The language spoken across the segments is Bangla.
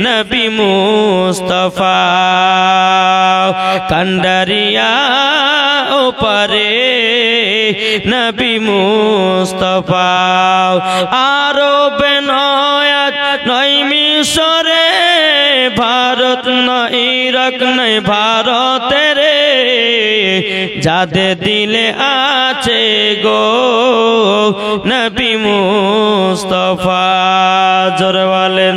নবী মুস্তাফা কান্ডারিয়া ওপারে নবী মুস্তাফা আরবে নয় নয় মিশরে ভারত নয় ইরাক নয় ভারতের যাদের দিলে আছে গো নবী মুস্তাফা জোরে বলেন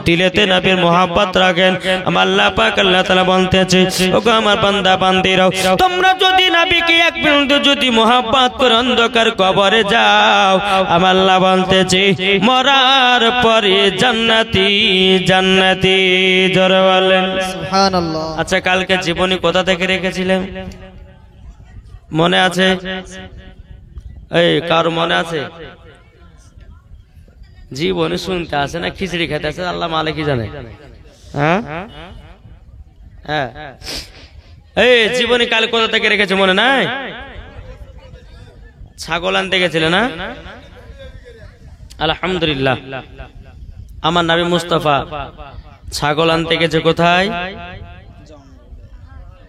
দিলেতে নবীর মোহাব্বত রাখেন আমার আল্লাহ পাক আল্লাহ তাআলা বলতেছে ওগো আমার বান্দা বান্দিরাও তোমরা যদি নবীকে এক বিন্দু যদি মোহাব্বত করে অন্ধকার কবরে যাও আমার আল্লাহ বলতেছে মরার পরে জান্নাতি জান্নাতি জোরে বলেন সুবহানাল্লাহ। আচ্ছা কালকে জীবনী কোথা থেকে রেখেছিলেন মনে আছে? এই কার মনে আছে? জীবনে শুনতে আসে না খিচড়ি খেতে আসে আল্লাহ মালিকই জানে। হ্যাঁ হ্যাঁ এই জীবনী কাল কোথা থেকে রেখেছে মনে নাই? ছাগল আনতে গেছিল না? আলহামদুলিল্লাহ আমার নবী মুস্তাফা ছাগল আনতে গেছে কোথায়?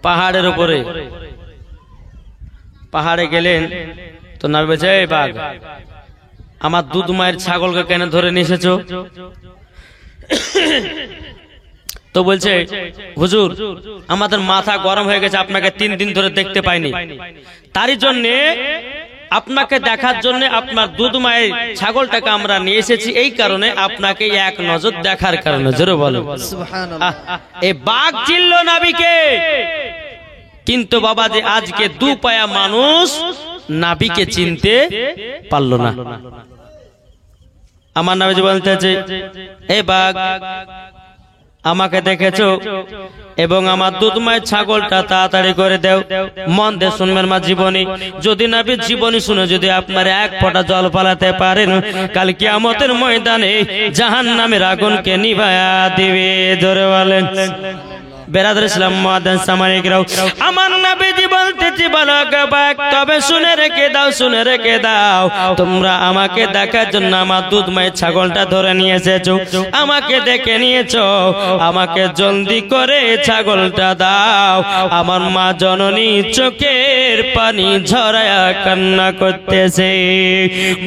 পাহাড়ের উপরে। পাহাড়ে গেলেন তো নবী বলছে এই বাঘ আমার দুধ মায়ের ছাগলকে কেন ধরে নিয়ে এসেছো? তো বলছে হুজুর আমাদের মাথা গরম হয়ে গেছে আপনাকে 3 দিন ধরে দেখতে পাইনি তারই জন্য আপনাকে দেখার জন্য আপনার দুধ মায়ের ছাগলটাকে আমরা নিয়ে এসেছি এই কারণে আপনাকে এক নজর দেখার কারণে জোরে বলো সুবহানাল্লাহ। এই বাঘ চিনল নবীকে কিন্তু বাবা যে আজকে দু পায়া মানুষ নবীকে চিনতে পারলো না। আমার নবী বলতেছে এই বাঘ আমাকে দেখেছো এবং আমার দুধ মায়ের ছাগলটা তাড়াতাড়ি করে দাও। মন দিয়ে শুনবেন মা জীবনী যদি নবীর জীবনী শুনে যদি আপনার এক ফোঁটা জল ফলাতে পারেন কাল কিয়ামতের ময়দানে জাহান্নামের আগুনকে নিভায়া দিবে জোরে বলেন বেরাদর ইসলাম মুআদ্দিন সামানিকরাও আমার নবীজি বলতেছি বলো বাক তবে শুনে রেখে দাও তোমরা আমাকে দেখার জন্য আমার দুধ মায়ের ছাগলটা ধরে নিয়ে এসেছো আমাকে দেখে নিয়েছো আমাকে জলদি করে ছাগলটা দাও। আমার মা জননী চোখের পানি ঝরায়া কান্না করতেছে।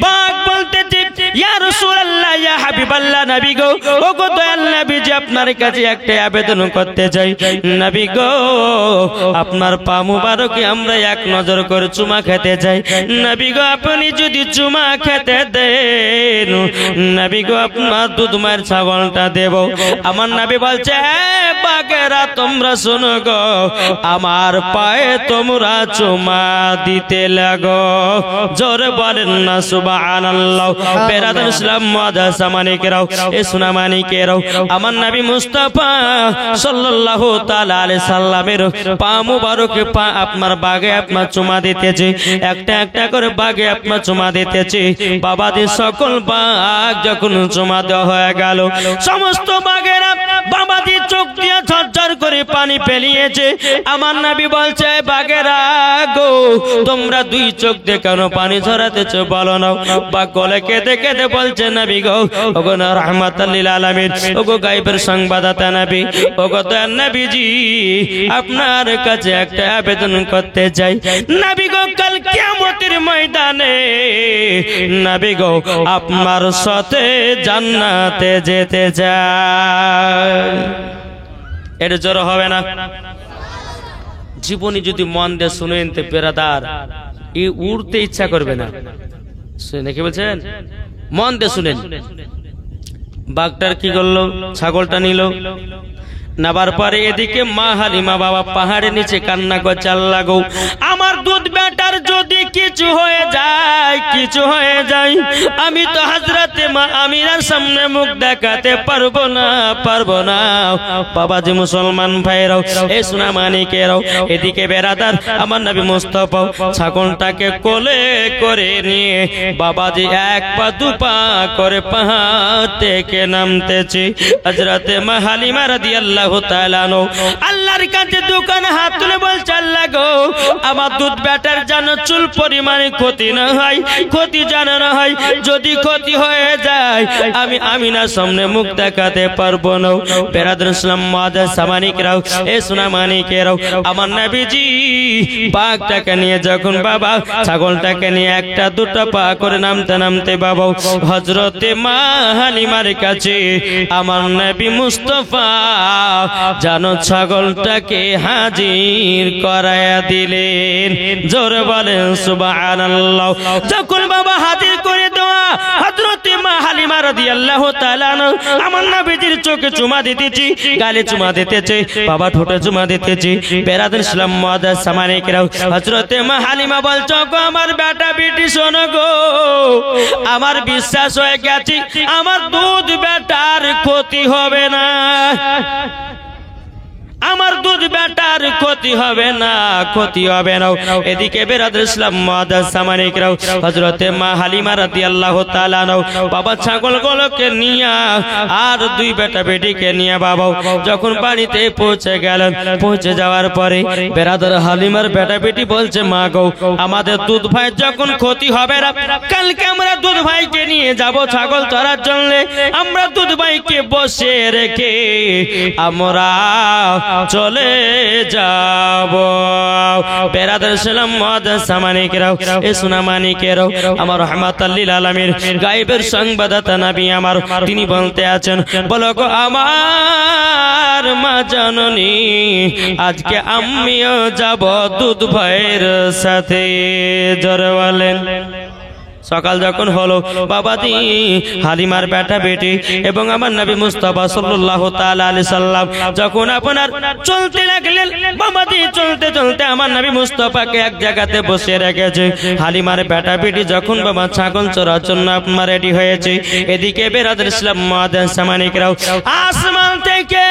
বাক বলতেছে ইয়া রাসূলুল্লাহ ইয়া হাবিবাল্লাহ নবী গো ওগো দয়াল নবীজি আপনার কাছে একটা আবেদন করতে চাই নবী গো আপনার পা মুবারকে আমরা এক নজর করে চুমা খেতে চাই নবী গো আপনি যদি চুমা খেতে দেন নবী গো আপনার দুধ মায়ের ছাগলটা দেব। আমার নবী বলছে বাঘেরা তোমরা শোনো গো আমার পায়ে তোমরা চুমা দিতে লাগো জোরে বলেন না সুবহানাল্লাহ। বেরাদর ইসলাম মুআদ্দিন সামানিকরাও এ সোনা মানিকেরাও আমার নবী মুস্তাফা সাল্লাল্লাহু তাআলা আলাইহি সাল্লামের পা মুবারকে পা আপনার বাগে আপনার চুমা দিতেছে একটা একটা করে বাগে আপনার চুমা দিতেছে। বাবাদের সকল বাঘ যখন চুমা দেওয়া হয়ে গেল সমস্ত বাঘেরা বাবাদের চোখ দিয়ে ঝরঝর করে পানি ফেলিয়েছে। আমার নবী বলছে বাঘেরা গো তোমরা দুই চোখ দিয়ে কেন পানি ঝরাতেছো বলো না। বা গলে কেঁদে কেঁদে বলছে নবী গো ওগো না রাহমাতাল লিল আলামিন ওগো গায়বের সংবাদদাতা নবী ওগো দয়াল নবীজি আপনার কাছে একটা আবেদন করতে চাই নবী গো কাল কিয়ামতের ময়দানে নবী গো আপনার সাথে জান্নাতে যেতে চাই। এর জোর হবে না জীবনী যদি মন দিয়ে শুনেন তে বেরাদার এই উড়তে ইচ্ছা করবে না। শুনে কি বলছেন মন দিয়ে শুনেন। বাঘটার কি করলো ছাগলটা নিল নাবার পরে এদিকে মা হালিমা বাবা পাহাড়ের নিচে কান্না করছে আল্লাহ গো আমার দুধ বেটার যদি কিছু হয়ে যায় আমি তো হযরতে মা আমিনার সামনে মুখ দেখাতে পারবো না। বাবাজি মুসলমান ভাইরাও এ সোনা মানিকেরাও এদিকে বেরাদার আমার নবী মুস্তাফা ছাগলটাকে কোলে করে নিয়ে বাবাজি এক পা দু পা করে পাহাড় থেকে নামতেছে। হযরতে মা হালিমা রাদিয়াল্লাহু তাআলা আল্লাহ আল্লাহর কাছে দোকানে হাত তুলে বলছে আল্লাহ গো আমার দুধ বেটার যেন চুল পরিমাণে ক্ষতি না হয়, ক্ষতি যেন না হয়, যদি ক্ষতি হয়ে যায় আমি আমিনার সামনে মুখ দেখাতে পারবো না। বেরাদর ইসলাম মুআজ্জাজ সামানিকরাও, এ সোনা মানিকেরাও, আমার নবীজি বাঘটাকে নিয়ে যখন বাবা ছাগলটাকে নিয়ে একটা দুটো পা করে নামতে নামতে বাবা হযরতে মা হালিমার কাছে আমার নবী মুস্তাফা জানো ছাগলটাকে হাজির করায়া দিলেন। জোরে বলেন সুবহানাল্লাহ। যখন বাবা হাজির করে দেওয়া হযরতে মা হালিমা রাদিয়াল্লাহু তাআলা আমার নবীজির চোখে চুমা দিতেছি, গালে চুমা দিতেছে, বাবা ঠোঁটে চুমা দিতেছি। বেরাদর ইসলাম মুআজ্জাজ সামানিকরাও, হযরতে মা হালিমা বলছো গো আমার বেটা বেটি শোনো গো, আমার বিশ্বাস হয়ে গেছে আমার দুধ বেটার ক্ষতি হবে না, আমার দুধ বেটার ক্ষতি হবে না, ক্ষতি হবে না। এদিকে বেরাদর ইসলাম মুআজ্জাজ সামানিকরাও, হযরতে মা হালিমা রাদিয়াল্লাহু তাআলা বাবা ছাগলগুলোকে নিয়ে আর দুই বেটা বেটিকে নিয়ে বাবা যখন বাড়িতে পৌঁছে গেলেন, পৌঁছে যাওয়ার পরে বেরাদর হালিমার বেটা বেটি বলছে মা গো আমাদের দুধ ভাই যখন ক্ষতি হবে না, কালকে আমরা দুধ ভাইকে নিয়ে যাব ছাগল চড়ার জন্য, আমরা দুধ ভাইকে বসে রেখে আমরা চলে যাব। বেরাদর ইসলাম মুআজ্জাজ সামানিকরাও, এ সোনা মানিকেরাও, আমার রাহমাতাল লিল আলামিন গায়েবের সংবাদদাতা নবী আমার তিনি বলতে আছেন বলো গো আমার মা জননী আজকে আমিও যাব দুধ ভাইয়ের সাথে। জোরে বলেন। সকাল যখন হলো বাবাজি হালিমার বেটা বেটি এবং আমার নবী মুস্তাফা সাল্লাল্লাহু তাআলা আলাইহি সাল্লাম যখন আপনার চলতে লাগলেন, বাবাজি চলতে চলতে আমার নবী মুস্তাফাকে এক জায়গাতে বসে রেখেছে। হালিমার বেটা বেটি যখন বাবা ছাগল চড়ার জন্য আপনার রেডি হয়েছে, এদিকে বেরাদর ইসলাম মুআজ্জাজ সামানিকরাও আসমান থেকে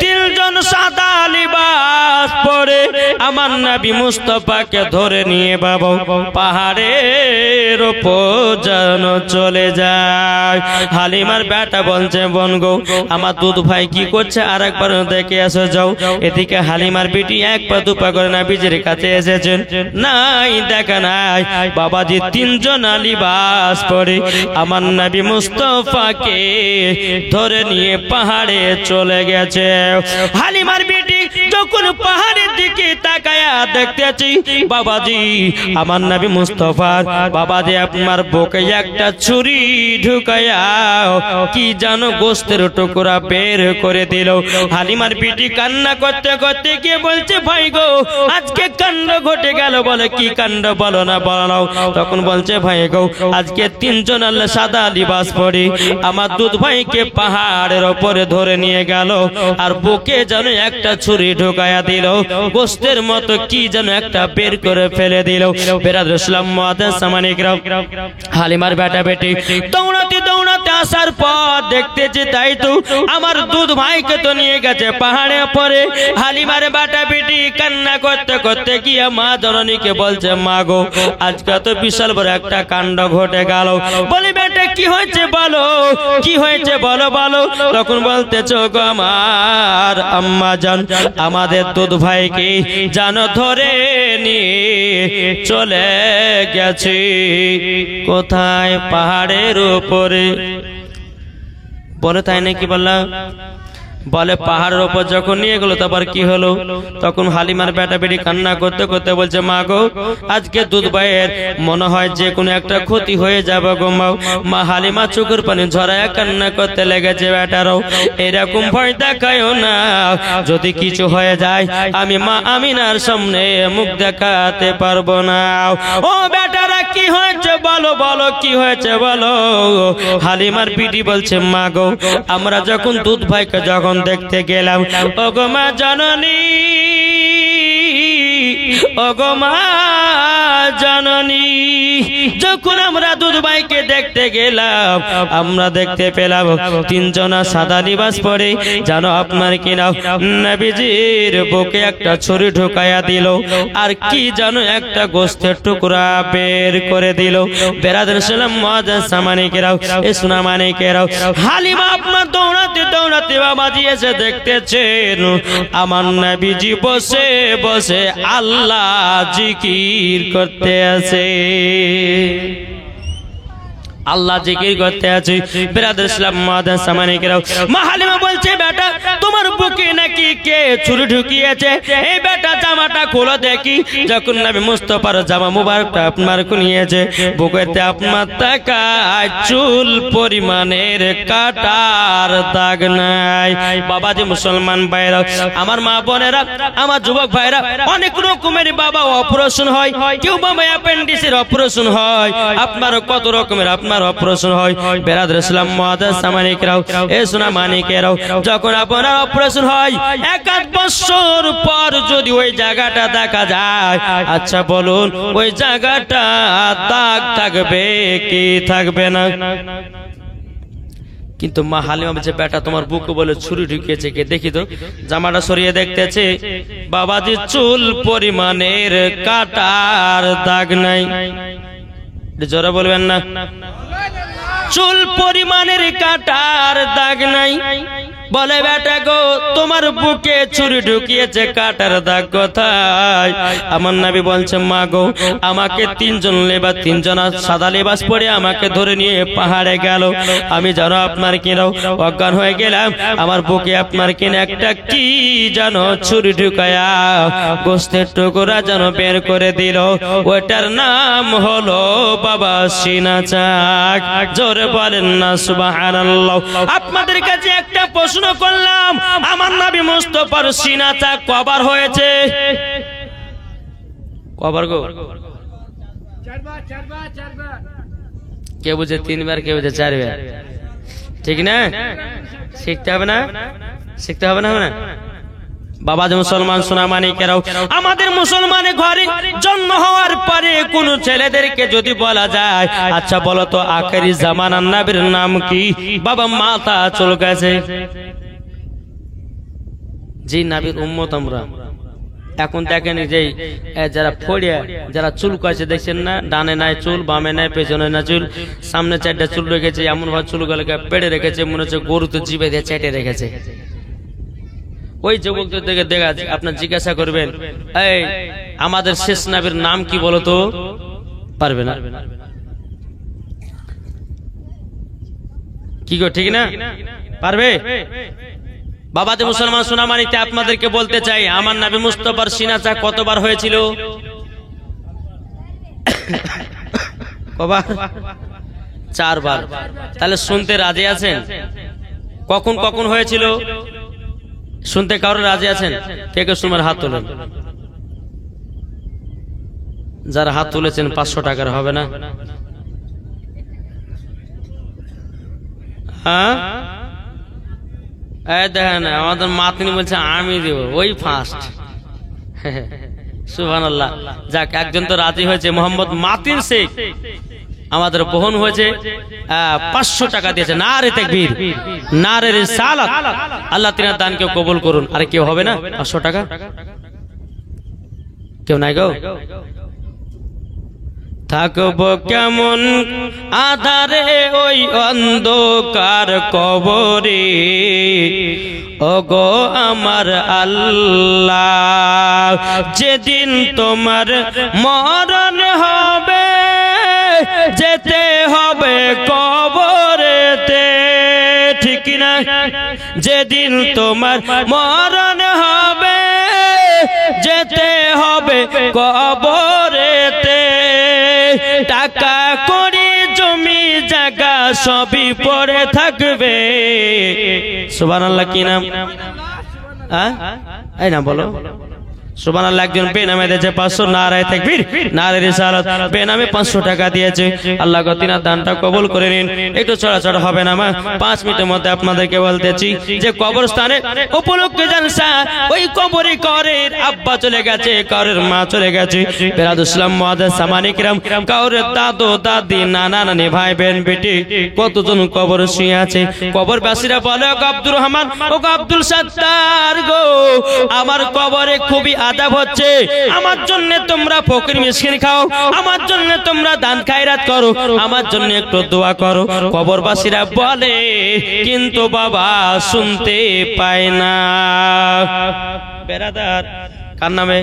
তিনজন সাদা লিবাস পরে আমার নবী মুস্তাফাকে ধরে নিয়ে বাবা পাহাড়ের যেন চলে যায়। হালিমার বেটা বলছে বোন গো আমার দুধ ভাই কি করছে আর একবার দেখে আসো যাও। এদিকে হালিমার বেটি এক পা দুপা করে নবীজির কাছে এসেছেন, নাই দেখা নাই বাবাজি তিনজন লিবাস পরে আমার নবী মুস্তাফাকে ধরে নিয়ে পাহাড়ে চলে গেছে। হালিমার বেটি যখন পাহাড়ের দিকে তাকায়া দেখতেছি বাবাজি আমার নবী মুস্তাফার বাবাজি আপনার বুকে একটা ছুরি ঢুকায়া কি জানো গোস্তের টুকরা বের করে দিল। হালিমার বেটি কান্না করতে করতে গিয়ে বলছে ভাই গো আজকে কাণ্ড ঘটে গেল। বলে কি কাণ্ড বলো না বলো। তখন বলছে ভাই গো আজকে তিনজন আল্লাহ সাদা লিবাস পরে আমার দুধ ভাইকে পাহাড়ের উপরে ধরে নিয়ে গেল আর বুকে যেন একটা ছুরি ঢুকায়া দিল, গোস্তের মতো কি যেন একটা বের করে ফেলে দিল। বেরাদর ইসলাম মুআজ্জাজ সামানিকরাও, হালিমার বেটা বেটি দৌড়াতে দৌড়াতে আসার পর দেখতেছে তাই তো আমার দুধ ভাইকে তো নিয়ে গেছে পাহাড়ে পরে। হালিমার বেটা বেটি কান্না করতে করতে গিয়ে মা জননীকে বলছে মা গো আজকে তো বিশাল বড় একটা কাণ্ড ঘটে গেল। বলে বেটা কি হয়েছে বলো, কি হয়েছে বলো বলো। তখন বলতেছ গো আমার আম্মা জান আমাদের দুধ ভাইকে জানো ধরে নিয়ে চলে গেছে কোথায়, পাহাড়ের উপরে। বলে তাই নাকি বললাম? বলে পাহাড়ের উপর যখন নিয়ে গেল তারপর কি হলো? তখন হালিমার বেটা বেটি কান্না করতে করতে বলছে মা গো আজকে দুধ ভাইয়ের মনে হয় যে কোনো একটা ক্ষতি হয়ে যাবে গো মা। মা হালিমা চোখের পানি ঝরায়া কান্না করতে লেগেছে। বেটারও এরকম ভয় দেখায়ও না, যদি কিছু হয়ে যায় আমি মা আমিনার সামনে মুখ দেখাতে পারবো না। ও বেটারা কি হয়েছে বলো বলো, কি হয়েছে বলো। হালিমার বিটি বলছে মা গো আমরা যখন দুধ ভাইকে যখন দেখতে গেলাম ওগো মা জননী, ওগো মা জননী যখন আমরা দুধ ভাইকে দেখতে গেলাম আমরা দেখতে পেলাম তিনজনা সাদা লিবাস পরে জানো আপনার কিনা নবীজির বুকে একটা ছুরি ঢুকায়া দিল আর কি জানো একটা গোস্তের টুকরা বের করে দিল। বেরাদর ইসলাম মুআজ্জাজ সামানিকেরাও, এ সোনা মানিকেরাও, হালিমা আপনার দৌড়াতে দৌড়াতে রাতে বাবাজি এসে দেখতেছেন আমার নবীজি বসে বসে আল্লাহ জিকির করতে আছে, আল্লাহ জিকির করতে আছে। বিরাদর ইসলাম মাদান সামানিকেরাও, মা হালিমা বলছে বেটা তোমার বুকে নাকি কে ছুরি ঢুকিয়েছে, এই বেটা জামাটা খোলো দেখি। যখন নবী মুস্তাফার জামা মুবারকটা আপনার খুলিয়েছে, বুকেতে আপনার তাকায় চুল পরিমাণের কাটার দাগ নাই। বাবাজি মুসলমান ভাইরা, আমার মা বোনেরা, আমার যুবক ভাইরা, অনেক রকমের বাবা অপারেশন হয়, কেউ বাবা অ্যাপেন্ডিক্সের অপারেশন হয়, আপনার কত রকমের আপনার অপারেশন হয়। বিরাদর ইসলাম মুআদ্দাস সামানিকরাও, এ সোনা মানিকেরাও, যখন আপনার অপারেশন হয় 1-8 বছর পর যদি ওই জায়গাটা দেখা যায়, আচ্ছা বলুন ওই জায়গাটা দাগ থাকবে কি থাকবে না? কিন্তু মা হালিমা বলছে বেটা তোমার বুকে বলে ছুরি ঢুকিয়েছে কে, দেখি তো। জামাটা সরিয়ে দেখতেছে বাবাজি চুল পরিমাণের কাটার দাগ নাই। জোরে বলবেন না, চুল পরিমাণের কাটার দাগ নাই। বলে বেটা গো তোমার বুকে ছুরি ঢুকিয়েছে, কাটার দাগ কোথায়? আমার নবী বলছে মা গো আমাকে 3জন লেবাস, 3জন সাদা লেবাস পরে আমাকে ধরে নিয়ে পাহাড়ে গেল, আমি যেন আপনার কিনা অজ্ঞান হয়ে গেলাম, আমার বুকে আপনার কিনা একটা কি যেন ছুরি ঢুকায়া গোস্তের টুকরা যেন বের করে দিল, ওটার নাম হলো বাবা সিনা চাক। জোরে বলেন না সুবহানাল্লাহ। আপনাদের কাছে একটা প্রশ্ন করলাম, আমার নবী মুস্তাফার সিনা চাক কবার হয়েছে? কবার গো? কেউ বুঝে 3 বার, কেউ বুঝে 4 বার, ঠিক না? শিখতে হবে না, শিখতে হবে না, হবে না? বাবা যে মুসলমান সোনা মানিকেরাও, আমাদের মুসলমানের ঘরে জন্ম হওয়ার পরে কোন ছেলেদেরকে যদি বলা যায় আচ্ছা বলো তো আখেরি জামানার নবীর নাম কি, বাবা মাথা চুল গেছে। যে নবীর উম্মত আমরা, এখন দেখেন যে যারা ফড়িয়া যারা চুল কাছে দেখছেন না, ডানে নাই চুল, বামে নাই, পেছনে না চুল, সামনে 4টা চুল রেখেছে, এমন ভাবে চুলগুলোকে পেড়ে রেখেছে মনে হচ্ছে গরু তো জিভে দিয়ে চেটে রেখেছে। ওই যুবকদের থেকে দেখা আপনার জিজ্ঞাসা করবেন এই আমাদের শেষ নবীর নাম কি বলো তো, পারবে না। কি গো ঠিক না? পারবে? বাবা যে মুসলমান সোনামানিতে আপনাদেরকে বলতে চাই আমার নবী মুস্তাফার সিনা চাক কতবার হয়েছিল? কবার? 4 বার। তাহলে শুনতে রাজি আছেন? কখন কখন হয়েছিল শুনতে কারো রাজি আছেন? কে কে শুনবার হাত তোলেন। যারা হাত তুলেছেন 500 টাকার হবে না? হ্যাঁ দেখেন আমাদের মাতনি বলছে আমি দেব, ওই ফার্স্ট। সুবহানাল্লাহ। যাক একজন তো রাজি হয়েছে, মোহাম্মদ মাতিন শেখ আমাদের বোন হয়েছে, 500 টাকা দিয়েছে। নারে তাকবীর, নারে রিসালাত। আল্লাহ তিনার দানকে কবুল করুন। আরে কেউ হবে না 500 টাকা? কেউ নাই গো? থাকবো কেমন আধারে ওই অন্ধকার কবরে, ওগো আমার আল্লাহ, যেদিন তোমার মরণ হবে যেতে হবে কবরেতে, ঠিক না? যেদিন তোমার মরণ হবে যেতে হবে কবরেতে, টাকা করি জমি জায়গা সবই পড়ে থাকবে। সুবহানাল্লাহ। কি নাম? এই না বলো সুবহানাল্লাহ। একজন বেনামে দিয়েছে 500, নারায়ে তাকবীর, নারায়ে রিসালাত। বেনামে 500 টাকা দিয়েছে। আল্লাহ গো তিনার দানটা কবুল করে নিন। একটু চড়াচড় হবে না মা? 5 মিনিটের মধ্যে আপনাদেরকে বলতেছি যে কবরস্থানে উপলক্ষে জালসা, ওই কবরে করের আব্বা চলে গেছে, করের মা চলে গেছে, বিরাদর ইসলাম মুআদ্দাস সামানি কিরাম, করের দাদু দাদি নানা নানি ভাই বোন বেটি কতজন কবর শুয়ে আছে। কবরবাসীরা বলে ও আব্দুর রহমান, ও আব্দুল সাত্তার গো, আমার কবরে খুবই আযাব হচ্ছে, আমার জন্য তোমরা ফকির মিসকিন খাও, আমার জন্য তোমরা দান খায়রাত করো, আমার জন্য একটু দোয়া করো। কবরবাসীরা বলে কিন্তু বাবা শুনতে পায় না। বেরাদার কার নামে?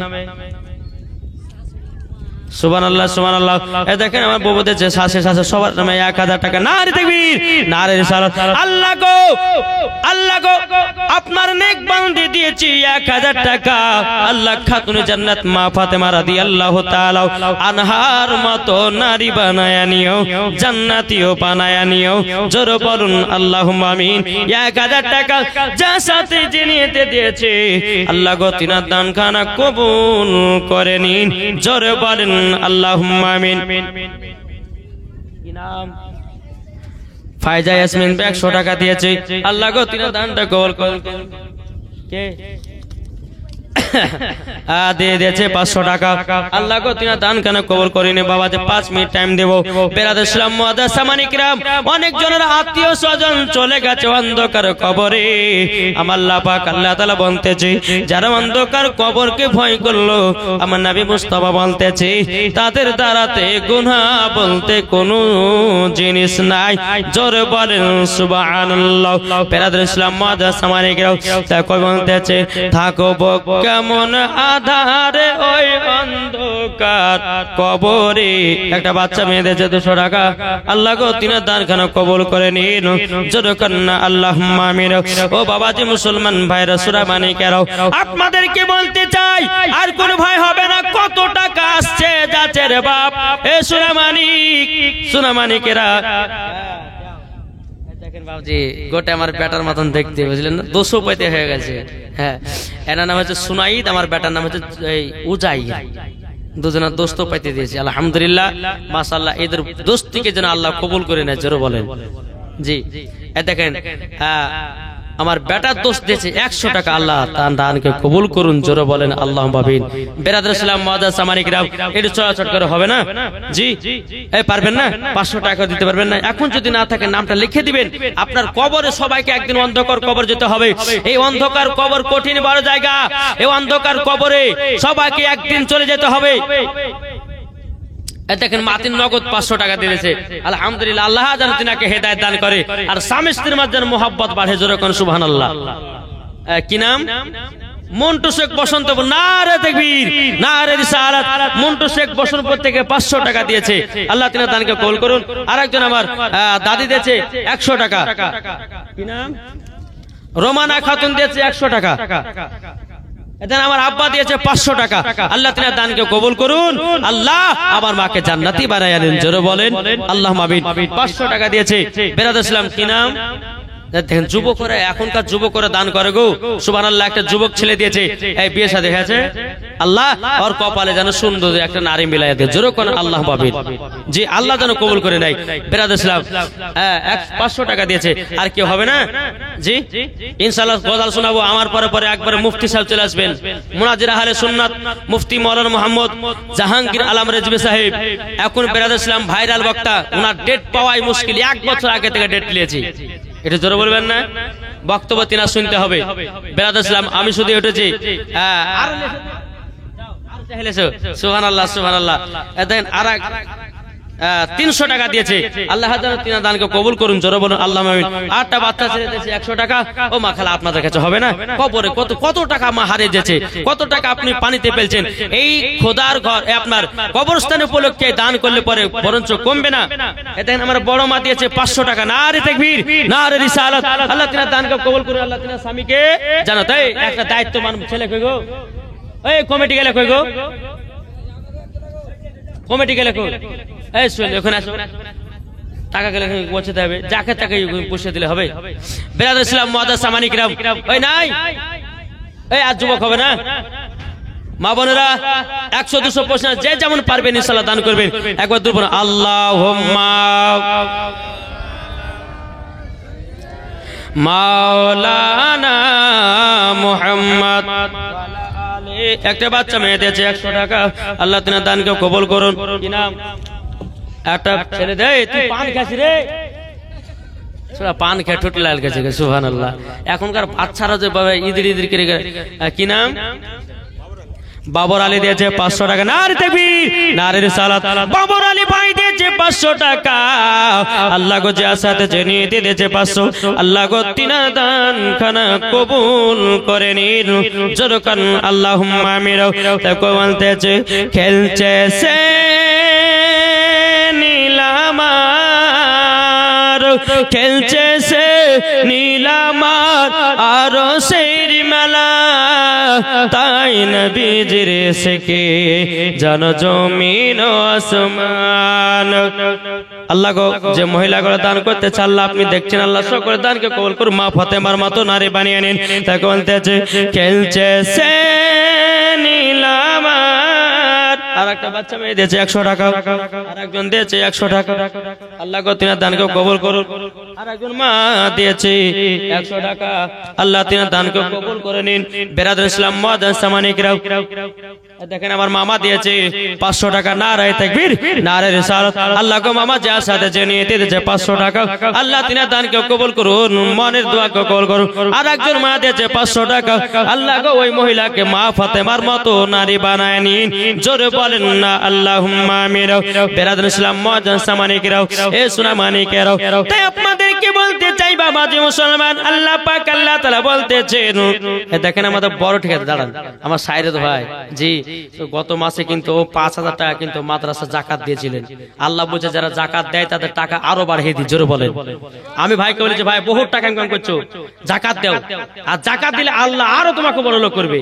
সুবহানাল্লাহ সুবহানাল্লাহ। এই দেখেন আমার বউদের যে শাসে শাসে সবার নামে 1000 টাকা। নারে তাকবীর, নারে রিসালাত। আল্লাহ গো, আল্লাহ গো, আপনার নেক বান্দে দিয়েছি 1000 টাকা। আল্লাহ খাতুনে জান্নাত মা ফাতেমা রাদিয়াল্লাহু তাআলা আনহার মতো নারী বানায়া নিও, জান্নাতীও বানায়া নিও। জোরে বলুন আল্লাহুম্মা আমিন। 1000 টাকা যা সাথে জিনিয়েতে দিয়েছে আল্লাহ গো তিনার দান খানা কবুল করে নিন। জোরে বলেন আল্লাহুম্মা আমিন। কি নাম? ফায়জা ইয়াসমিন 100 টাকা দিয়েছে, আল্লাহ গো তিনার দানটা কবুল করুন। কে দিয়ে দিয়েছে 500 টাকা, আল্লাহ গো তিনার দান খানা কবুল করে নিন। বাবা যে 5 মিনিট টাইম দেব। বেরাদ ইসলাম মুআদ্দাস সামানি কিরাম, অনেক জনের আত্মীয় স্বজন চলে গেছে অন্ধকার কবরে। আমার আল্লাহ পাক আল্লাহ তাআলা বলতেছে যারা অন্ধকার কবরকে ভয় করলো, আমার নবী মুস্তাফা বলতেছে তাদের দ্বারাতে গুনাহ বলতে কোনো জিনিস নাই। জোরে বলেন সুবহানাল্লাহ। বেরাদ ইসলাম মুআদ্দাস সামানি কিরাম কই বলতেছে থাকো কেমন আধারে ওই অন্ধকার কবরে। একটা বাচ্চা মেয়ে দিয়েছে 200 টাকা, আল্লাহ গো তিনার দানখানা কবুল করে নিন। জোরে কন্না আল্লাহুম্মা আমিন। ও বাবাজি মুসলমান ভাইরা সূরা মানিকেরাও, আপনাদেরকে বলতে চাই আর কোন ভয় হবে না। কত টাকা আসছে যাচ্ছে রে বাপ। এ সূরা মানিকেরা দেখেন বাবজি, গোটা আমার বেটার মতন দেখতে, বুঝলেন না? 200 পাইতে হয়ে গেছে। হ্যাঁ, এনার নাম হচ্ছে সুনাইদ, আমার বেটার নাম হচ্ছে উজাই। দুজনের দোস্ত পাইতে দিয়েছি আলহামদুলিল্লাহ মাশাআল্লাহ। এদের দোস্তিকে যেন আল্লাহ কবুল করে নেয়। জোরে বলেন জি। দেখেন আমার বেটার দোস্ত দিয়েছে 100 টাকা, আল্লাহ তার দানকে কবুল করুন। জোরে বলেন আল্লাহুম্মা আমিন। বেরাদর ইসলাম মুআদ্দাস সামানি কিরাম, একটু চড়াচড় করে হবে না জি? এই পারবেন না? 500 টাকা দিতে পারবেন না? এখন যদি না থাকে নামটা লিখে দিবেন। আপনার কবরে সবাইকে একদিন অন্ধকার কবর যেতে হবে। এই অন্ধকার কবর কঠিন বড় জায়গা। এই অন্ধকার কবরে সবাইকে একদিন চলে যেতে হবে। দেখেন মাতিন নগদ 500 টাকা দিয়েছে আলহামদুলিল্লাহ। আল্লাহ যেন তিনাকে হেদায়েত দান করে আর স্বামী স্ত্রীর মধ্যে মুহাব্বত বাড়ে। জোরে কোন সুবহানাল্লাহ। কি নাম? মন্টু শেখ বসন্তপুর। নারে তাকবীর, নারে রিসালাত। মন্টু শেখ বসন্তপুর থেকে 500 টাকা দিয়েছে, আল্লাহ তিনার দানকে কবুল করুন। আরেকজন আমার দাদি দিয়েছে 100 টাকা। কি নাম? রোমানা খাতুন দিয়েছে 100 টাকা। এখানে আমার আব্বা দিয়েছে 500 টাকা, আল্লাহ তিনার দানকে কবুল করুন। আল্লাহ আমার মাকে জান্নাতি বানায়া দেন। জোরে বলেন আল্লাহুম্মা আমিন। 500 টাকা দিয়েছে বেরাদর ইসলাম। কি নাম? দেখেন যুবকরা, এখনকার যুবকরা দান করে গো সুবহানাল্লাহ। একটা যুবক ছেলে দিয়েছে, এই বিয়ে শাদী হয়েছে, আল্লাহ ওর কপালে যেন সুন্দর একটা নারী মিলাইয়া দেয়। জোরে কোন আল্লাহুম্মা আমিন। জি, আল্লাহ যেন কবুল করে নেয়। বেরাদর ইসলাম 500 টাকা দিয়েছে। আর কি হবে না জি? ইনশাআল্লাহ গজল শোনাবো আমার পরে পরে। একবারে মুফতি সাহেব চলে আসবেন, মুনাজির আহলে সুন্নাত মুফতি মাওলানা মোহাম্মদ জাহাঙ্গীর আলম রেজভী সাহেব। এখন বেরাদর ইসলাম ভাইরাল বক্তা, ওনার ডেট পাওয়াই মুশকিল। 1 বছর আগে থেকে ডেট নিয়েছি। এটা জোরে বলবেন না? বক্তব্য তিনা শুনতে হবে। বেরাদর ইসলাম আমি শুধু উঠেছি। সুবহানাল্লাহ সুবহানাল্লাহ। দেখেন আরেক 300 টাকা দিয়েছে, আল্লাহ যেন তিনার দানকে কবুল করুন। জোরে বলুন আল্লাহুম্মা আমিন। 8টা বাচ্চা ছেড়ে দিয়েছে 100 টাকা। ও মা খালা, আপনাদের কাছে হবে না? কবরে কত টাকা মা হারিয়ে যাচ্ছে, কত টাকা আপনি পানিতে ফেলছেন। এই খোদার ঘর আপনার কবরস্থান উপলক্ষে দান করলে পরে বরঞ্চ কমবে না। দেখেন আমার বড় মা দিয়েছে 500 টাকা। নারে তাকবীর, নারে রিসালাত। আল্লাহ তিনার দানকে কবুল করুন। আল্লাহ তিনার স্বামীকে জানাতে একটা দায়িত্ববান ছেলে কই গো? এই কমিটি গেলে কই গো? কমিটি গেলে কই? এই শুন, ওখানে আসো। টাকা গেলে পৌঁছে দেবে, যাকে তাকে পৌঁছে দিলে হবে। বেরাদর ইসলাম মুআদ্দাস সামানি কিরাম, ওই নাই এই আজ যুবক হবে না? মা বোনেরা 100-200 পয়সা যে যেমন পারবেন ইনশাআল্লাহ দান করবেন। একবার দুপুর আল্লাহুম্মা মাওলানা মুহাম্মদ। একটা বাচ্চা মেয়ে দিয়েছে 100 টাকা, আল্লাহ তিনার দানকে কবুল করুন। কি নাম? একটা ছেলে দেয়, তুই পান খাসি রে, পান খেয়ে ঠোঁট লাল গেছে। সুবহানাল্লাহ। এখনকার বাচ্চারা যে ইদির করে, কি নাম? বাবর আলী দিয়েছে 500 টাকা, নারে তাকবীর, নারে রিসালাত। বাবর আলী ভাই দিয়েছে 500 টাকা, আল্লাহ গো যে আসাতে জেনে দিয়েছে 500, আল্লাহ গো তিনার দান খানা কবুল করে নিন। জোরকান আল্লাহুম্মা আমিন। তাকে বলতেছে খেলছে সে নীলামার, খেলছে সে নীলামার আর সেই মেলা, তাই নবীজির এসকে জন জমিন আসমান। আল্লাহ গো যে মহিলাগুলো দান করতে চাল্লা আপনি দেখছেন, আল্লাহ সকলের দানকে কবুল করুন, মা ফাতেমার মতো নারী বানিয়ে নিন। তাকে বলতেছে খেলছে সে নীলামার। আর একটা বাচ্চা মেয়ে দিয়েছে 100 টাকা, আর একজন দিয়েছে 100 টাকা, আল্লাহ গো তিনার দানকে কবুল করুন। আর একজন মা দিয়েছে 100 টাকা, আল্লাহ তিনার দানকে কবুল করে নিন। বেরাদর ইসলাম মুআজ্জাজ সামানিকরাও দেখেন আমার মামা দিয়েছে 500 টাকা, নারে তাকবীর, নারে রিসালাত। আল্লাহ গো মামা যার সাথে যে নিয়ে দিয়েছে 500 টাকা, আল্লাহ তিনার দানকে কবুল করুন, মনের দোয়াকে কবুল করুন। আর একজন মা দিয়েছে 500 টাকা, আল্লাহ গো ওই মহিলাকে মা ফাতেমার মতো নারী বানায় নিন। জোরে বলেন না আল্লাহুম্মা আমিন। বেরাদর ইসলাম মুআজ্জাজ সামানিকরাও এ সোনা মানিকেরাও, তাই আপনাদেরকে বলতে চাই বাবা যে মুসলমান, আল্লাহ পাক আল্লাহ তাআলা বলতেছেন, দেখেন আমাদের বড় ঠিক আছে দাঁড়ান আমার সাইরে তো ভাই জি, গত মাসে কিন্তু 5000 টাকা কিন্তু মাদ্রাসা যাকাত দিয়েছিলেন। আল্লাহ বলছে যারা যাকাত দেয় তাদের টাকা আরো বাড়িয়ে দিই। জোরে বলেন। আমি ভাইকে বলেছি ভাই বহুত টাকা ইনকাম করছো, যাকাত দাও, আর যাকাত দিলে আল্লাহ আরো তোমাকে বড় লোক করবে।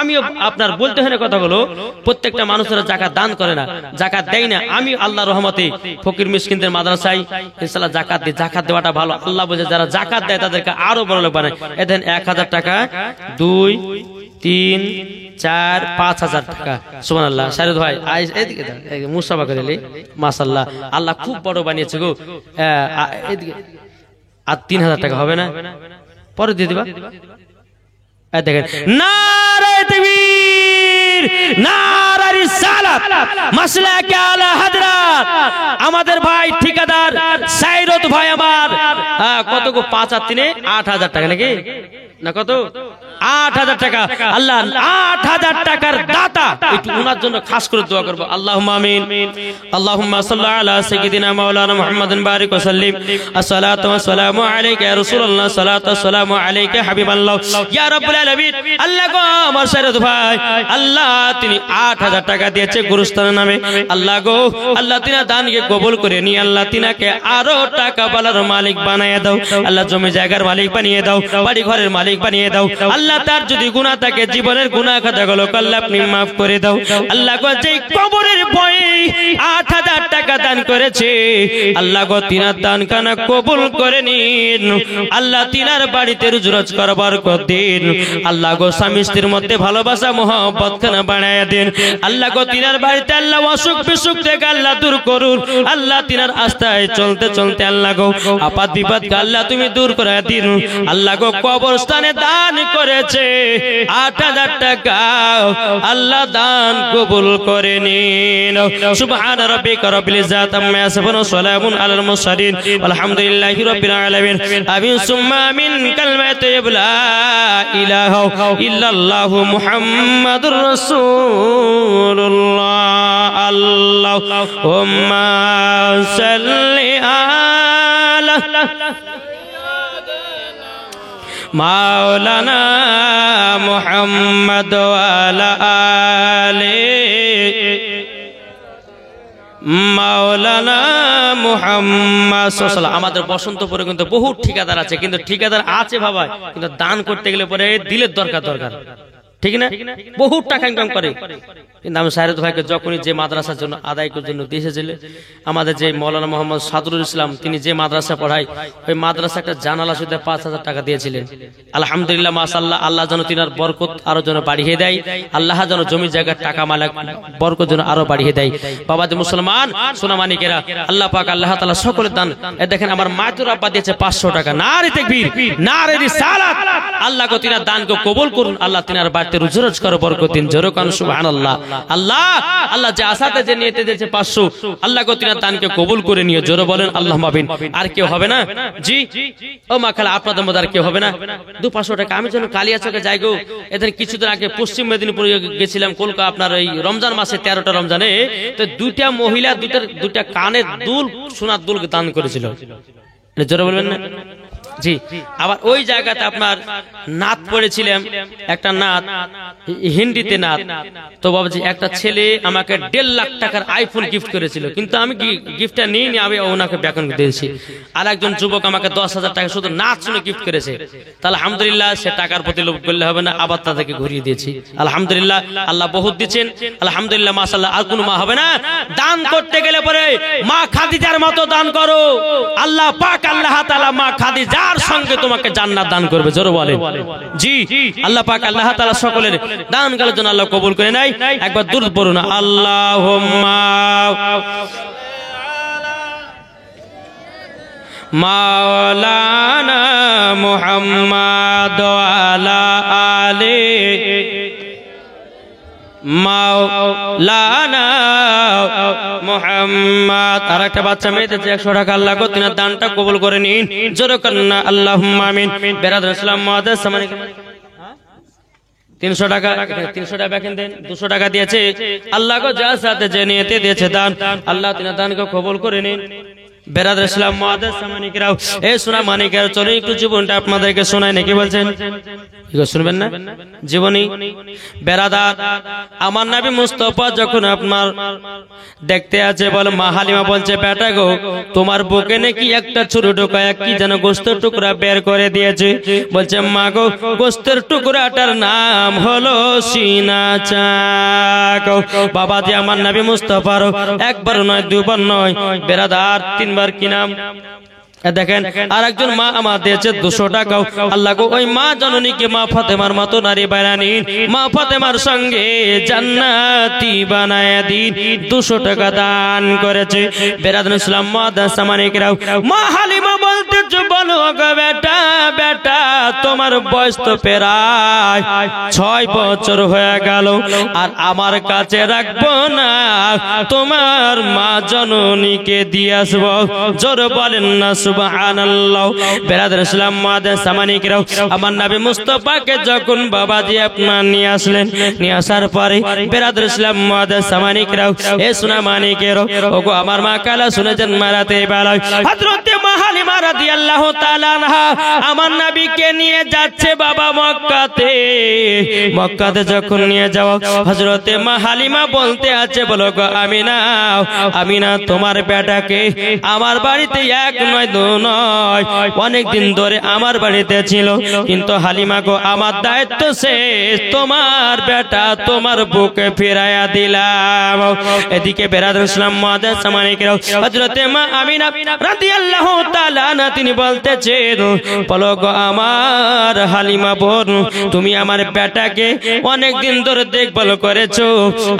আমিও আপনার বলতে হয় না কথাগুলো, প্রত্যেকটা মানুষেরা যাকাত দান করে না, যাকাত দেয় না। আমি আল্লাহর রহমতে ফকির মিসকিনদের মাদ্রাসায় ইনশাআল্লাহ যাকাত দিই। যাকাত দেওয়াটা ভালো। আল্লাহ বলছে যারা যাকাত দেয় তাদেরকে আরো বড় লোক বানায়। এদেন 1000 টাকা, 2, 3, 4, 5000 টাকা। সুবহানাল্লাহ। শাহিদ ভাই এদিকে মুসাফা করে লি, মাশাআল্লাহ আল্লাহ খুব বড় বানিয়েছে গো। এদিকে আর 3000 টাকা হবে না, পরে দিয়ে দিবা। দেখেন নারে তাকবীর, নারে রিসালাত, মাসলাকে আলা হযরত আমাদের ভাই ঠিকাদার সাইরত ভাই আমার কত গো 5 আর 3 8000 টাকা নাকি না কত 8000 টাকা। আল্লাহ 8000 টাকার দাতা, একটু ওনার জন্য খাস করে দোয়া করব। আল্লাহুম্মা আমিন। আল্লাহুম্মা সাল্লি আলা সাইয়্যিদিনা মাওলানা মুহাম্মাদিন বারিক ওয়া সাল্লিম। আসসালাতু ওয়াসসালামু আলাইকা ইয়া রাসূলুল্লাহ, সালাতু ওয়াসসালামু আলাইকা হাবিবাল্লাহ ইয়া রাব্বুল আলামিন। আল্লাহ গো আমার সাইয়্যিদ ভাই আল্লাহ তিনি 8000 টাকা দিয়েছে গুরুস্থানের নামে। আল্লাহ গো আল্লাহ তিনা দানকে কবুল করে নি। আল্লাহ তিনাকে আরো টাকা বালার মালিক বানিয়ে দাও। আল্লাহ জমি জায়গার মালিক বানিয়ে দাও, বাড়ি ঘরের মালিক বানিয়ে দাও। আল্লাহ তার যদি গুনাহ থাকে জীবনের গুনাহ খাতাগুলো আল্লাহ আপনি maaf করে দাও। আল্লাহ গো যে কবরের ভয়ে 8000 টাকা দান করেছে, আল্লাহ গো তিনার দান খানা কবুল করে নিন। আল্লাহ তিনার বাড়িতে রুজরজ করবার দিন। আল্লাহ গো স্বামী স্ত্রীর মধ্যে ভালোবাসা মহব্বত খানা বানায়া দেন। আল্লাহ গো তিনার বাড়িতে আল্লাহ অসুখ বিসুখ থেকে আল্লাহ দূর করুন। আল্লাহ তিনার আস্থায় চলতে চলতে আল্লাহ গো আপাত বিপদ আল্লাহ তুমি দূর করে দিন। আল্লাহ গো কবরস্থানে দান করেছে 8000 টাকা, আল্লাহ দান কবুল করে নিন। সুবহান রাব্বিকা রাব্বিল ইজ্জাতি আম্মা ইয়াসিফুন ওয়া সালামুন আলাল মুরসালিন আলহামদুলিল্লাহি রাব্বিল আলামিন। আমিন সুম্মা আমিন। কালিমাতু লা ইলাহা ইল্লাল্লাহু মুহাম্মাদুর রাসূলুল্লাহ। আল্লাহুম্মা সাল্লি আলা মাওলানা মুহাম্মদ ওয়া আলা আলি মাওলানা মুহাম্মদ সাল্লাল্লাহু। আমাদের বসন্তপুরে কিন্তু বহু ঠিকাদার আছে, কিন্তু ঠিকাদার আছে ভাবা, কিন্তু দান করতে গেলে পরে দিলের দরকার, ঠিক না? বহু টাকা ইনকাম করে। কিন্তু আমি সাইরত ভাইকে যখনই যে মাদ্রাসার জন্য আদায় করার জন্য দিয়েছিলেন, আমাদের যে মৌলানা মোহাম্মদ সাদরুল ইসলাম তিনি যে মাদ্রাসা পড়ায়, ওই মাদ্রাসা একটা জানালা শুধু 5000 টাকা দিয়েছিলেন। আলহামদুলিল্লাহ মাশাআল্লাহ, আল্লাহ যেন তিনার বরকত আরো যেন বাড়িয়ে দেয়। আল্লাহ যেন জমি জায়গার টাকা মালিক বরকত যেন আরো বাড়িয়ে দেয়। বাবা যে মুসলমান সোনামানিকেরা, আল্লাহ পাক আল্লাহ তাআলা সকলের দান। দেখেন আমার মাতুর আব্বা দিয়েছে 500 টাকা। নারে তাকবীর, নারে রিসালাত, আল্লাহ গো তিনার দানকে কবুল করুন, আল্লাহ তিনার বাড়িতে রুজি রোজগার বরকত দিন, জোরে কান সুবহানাল্লাহ। আল্লাহ আল্লাহ যে আশাতে যে নিয়েতে দিয়েছে 500, আল্লাহ গো তিনার দানকে কবুল করে নিয়ে, জোরে বলেন আল্লাহুম্মা আমিন। আর কেউ হবে না? জি ও মা খালা, আপনাদের মধ্যে আর কেউ হবে না? 200-500 টাকা। আমি যখন কালিয়াচকে যাই গো, এদের কিছুদিন আগে পশ্চিম মেদিনীপুরে গেছিলাম, কলকাতা আপনার ওই রমজান মাসে 13টা রমজানে, তো দুইটা মহিলা দুইটা কানের দুল, সোনার দুল দান করেছিল, জোরে বলবেন না? জি। আবার ওই জায়গাতে আপনার নাত পড়েছিলাম, একটা নাত হিন্দিতে নাত। তো বাবাজি একটা ছেলে আমাকে 1.5 লাখ টাকার আইফোন গিফট করেছিল, কিন্তু আমি গিফটটা নিইনি, আমি ওনাকে বেতন দিয়েছি। আর একজন যুবক আমাকে 10,000 টাকা শুধু নাচ শুনে গিফট করেছে। তাহলে আলহামদুলিল্লাহ, সে টাকার প্রতি লোভ করলে হবে না, আবার তাদেরকে ঘুরিয়ে দিয়েছি। আলহামদুলিল্লাহ, আল্লাহ বহুত দিচ্ছেন, আলহামদুলিল্লাহ মাশাআল্লাহ। আর কোনো মা হবে না? দান করতে গেলে পরে মা খাদিজার মতো দান করো, আল্লাহ পাক আল্লাহ তাআলা মা খাদিজা সঙ্গে তোমাকে জান্নাত দান করবে, জোরে বলেন জি। আল্লাহ পাক আল্লাহ তাআলা সকলের দান গালের জন্য আল্লাহ কবুল করে নেয়। একবার দুরূদ পড়ুন, আল্লাহুম্মা মাওলানা মুহাম্মাদ ওয়ালা আলি মাওলানা মুহাম্মাদ। আর একটা বাচ্চা মেয়েতে 100 টাকা, আল্লাহ গো তিনার দানটা কবুল করে নিন, জোরে কন্না আল্লাহুম্মা আমিন। বেরাদর ইসলাম মুআদ্দাস সামানি 300 টাকা, 300 টাকা বেকেন দেন, 200 টাকা দিয়েছে, আল্লাহ গো যার সাথে যে নিয়তে দিয়েছে দান, আল্লাহ তিনার দানকে কবুল করে নিন। বেরাদর ইসলাম মুআদ্দাস সামানিকরাও, এই শোনা মানিকের চলে একটু জীবনটা আপনাদেরকে শোনায় নাকি বলছেন? শুনবেন না জীবনী? বেরাদার আমার নবী মুস্তাফা যখন আপনার দেখতে আছে, বলে মা হালিমা বলছে, বেটা গো তোমার বুকে নাকি একটা ছুরি ঢোকায় কি যেন গোস্তের টুকরা বের করে দিয়েছে। বলছে মা গো গোস্তের টুকরাটার নাম হলো সিনা চাক। বাবা যে আমার নবী মুস্তাফার একবার নয়, দুবার নয়, বেরাদার 3 বার কি নাম দেখেন। আর একজন মা আমার দিয়েছে 200 টাকা, আল্লাহ গো ওই মা জননীকে মা ফাতেমার মতো নারী বানানি, মা ফাতেমার সঙ্গে জান্নাতি বানায় দিন, 200 টাকা দান করেছে। বেরাদুল ইসলাম মুআদ্দাস সামানিকরাও, মা হালিমা বলতেছে, বলো গো বেটা, বেটা তোমার বয়স তো প্রায় 6 বছর হয়ে গেল, আর আমার কাছে রাখবো না, তোমার মা জননীকে দিয়ে আসবো, জোরে বলেন না সুবহানাল্লাহ। বেরাদুল ইসলাম মুআদ্দাস সামানিকরাও, আমার নবী মুস্তাফাকে যখন বাবাজি আপনার নিয়ে আসলেন, নিয়ে আসার পরে বেরাদুল ইসলাম মুআদ্দাস সামানিকরাও, এ সোনা মানিকেরও, ওগো আমার মা কালা শুনেছেন মারাতে বেলায় হযরতে মা হালিমা রাদিয়াল্লাহু তাআলা আনহা আমার নবীকে নিয়ে যাচ্ছে বাবা মক্কাতে। মক্কাতে যখন নিয়ে যাওয়া, হযরতে মা হালিমা বলতে আছে, বলো গো আমিনা, আমিনা তোমার বেটাকে আমার বাড়িতে এক নয় দু নয়, অনেক দিন ধরে আমার বাড়িতে ছিল, কিন্তু হালিমা গো আমার দায়িত্ব শেষ, তোমার বেটা তোমার বুকে ফিরাইয়া দিলাম। এদিকে বেরাদুল ইসলাম মুআদ্দাস সামানিকরাও, হযরতে মা আমিনা রাদিয়াল্লাহু তাআলা আনহা তিনি বলতেছেন, বলো গো আমার হালিমা বোন, তুমি আমার বেটাকে অনেক দিন ধরে দেখভাল করেছো,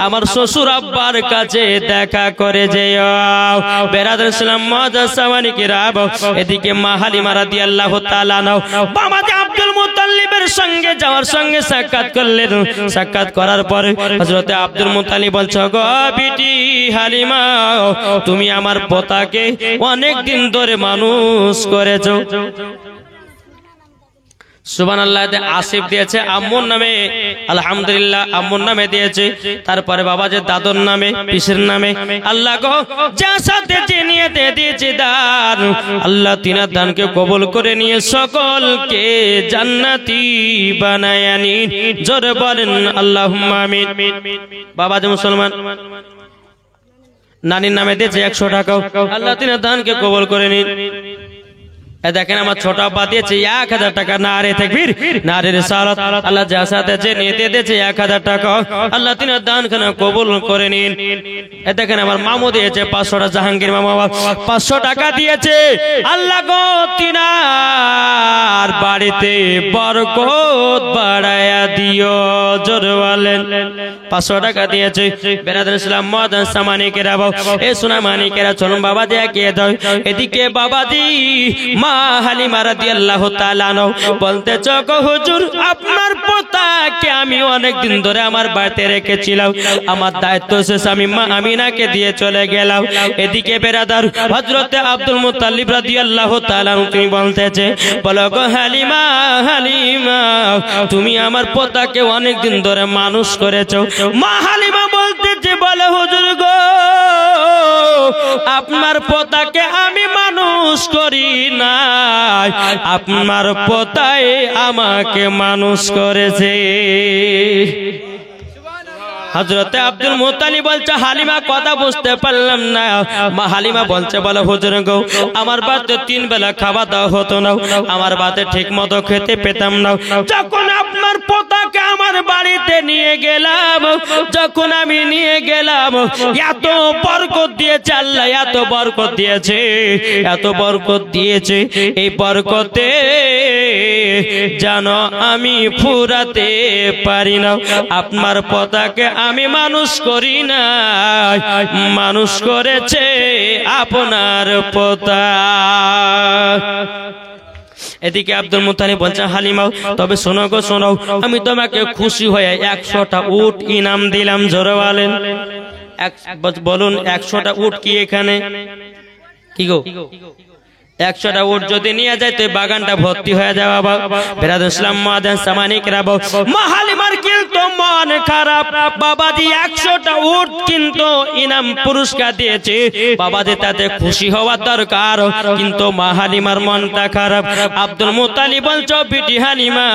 আমার শ্বশুর আব্বার কাছে দেখা করে যেও। বেরাদুল ইসলাম মুআদ্দাস সামানিকরাও, এদিকে মা হালিমা রাদিয়াল্লাহু তাআলা আনহা বাবাজি আব্দুল মুত্তালিবের সঙ্গে যাওয়ার সঙ্গে সাক্ষাৎ করলেন। সাক্ষাৎ করার পরে হযরতে আব্দুল মুত্তালিব বলছো, গো বিটি হালিমা, তুমি আমার পোতাকে অনেক দিন ধরে মানুষ করেছো। সুবহানাল্লাহ। আসিফ দিয়েছে আম্মুর নামে, আলহামদুলিল্লাহ আম্মুর নামে দিয়েছে। তারপরে বাবা যে দাদুর নামে, পিসের নামে, আল্লাহ গো যার সাথে নিয়ে দিয়েছে দান, আল্লাহ তিনার দানকে কবুল করে নিয়ে সকলকে জান্নাতি বানায় নিন, জোরে বলেন আল্লাহুম্মা আমিন। বাবা যে মুসলমান, নানির নামে দিয়েছে 100 টাকা, আল্লাহ তিনার দানকে কবুল করে নিন। দেখেন আমার ছোট আব্বা দিয়েছে 1000 টাকা, নারে তাকবীর, নারে রিসালাত, আল্লাহ যার সাথে নিয়ে দিয়েছে 1000 টাকা, আল্লাহ তিনার দানখানা কবুল করে নিন। দেখেন আমার মামু দিয়েছে 500 টাকা, জাহাঙ্গীর মামা 500 টাকা দিয়েছে, আল্লাহ গো তিনার বাড়িতে বরকত বাড়ায়া দিও। জোরে বলেন 500 টাকা দিয়েছে বেরাদার ইসলাম মুআজ্জিন সামানিকেরা এ সোনা মানিকেরা চলুন বাবাজি এগিয়ে দাও এদিকে বাবাজি মা হালিমা রাদিয়াল্লাহু তাআলা বলতেছ গো হুজুর আপনার পোতাকে আমি অনেক দিন ধরে আমার বাড়িতে রেখেছিলাম আমার দায়িত্ব শেষ আমি মা আমিনাকে দিয়ে চলে গেলাম এদিকে বেরাদার হযরতে আব্দুল মুত্তালিব রাদিয়াল্লাহু তাআলা তুমি বলতেছে বলো গো হালিমা হালিমা তুমি আমার পোতাকে অনেক দিন ধরে মানুষ করেছো মা হালিমা বলতেছে বলে হুজুর গো আপনার পোতাকে আমি মানুষ করি না আপনার পোতাই আমাকে মানুষ করেছে হযরতে আব্দুল মুত্তালিব বলছে হালিমা কথা বুঝতে পারলাম না মা হালিমা বলছে বলে হুজুর গো আমার বাড়িতে 3 বেলা খাওয়া দাওয়া হতো না আমার বাড়িতে ঠিকমতো খেতে পেতাম না যখন আপনার পোতাকে আমার বাড়িতে নিয়ে গেলাম যখন আমি নিয়ে গেলাম এত বরকত দিয়েছে আল্লাহ এত বরকত দিয়েছে এত বরকত দিয়েছে এই বরকতে জানো আমি ফুরাতে পারি না আপনার পোতাকে আমি মানুষ করি না মানুষ করেছে আপনার পোতা এদিকে আব্দুল মুত্তালিব বলছে হালিমা তবে শোনো গো শোনো আমি তোমাকে খুশি হয়ে 100টা উট ইনাম দিলাম জোরে বলেন বলুন 100টা উট কি এখানে কি গো 100টা উট যদি নিয়ে যায় তো বাগানটা ভর্তি হয়ে যাবে বেরাদার ইসলাম মুআজ্জিন সামানিকেরা মা হালিমার কিন্তু মন খারাপ বাবাজি 100টা উট কিন্তু ইনাম পুরস্কার দিয়েছে বাবাজি তাতে খুশি হওয়া দরকার কিন্তু মা হালিমার মনটা খারাপ আব্দুল মুত্তালিব বলছো বিটি হালিমা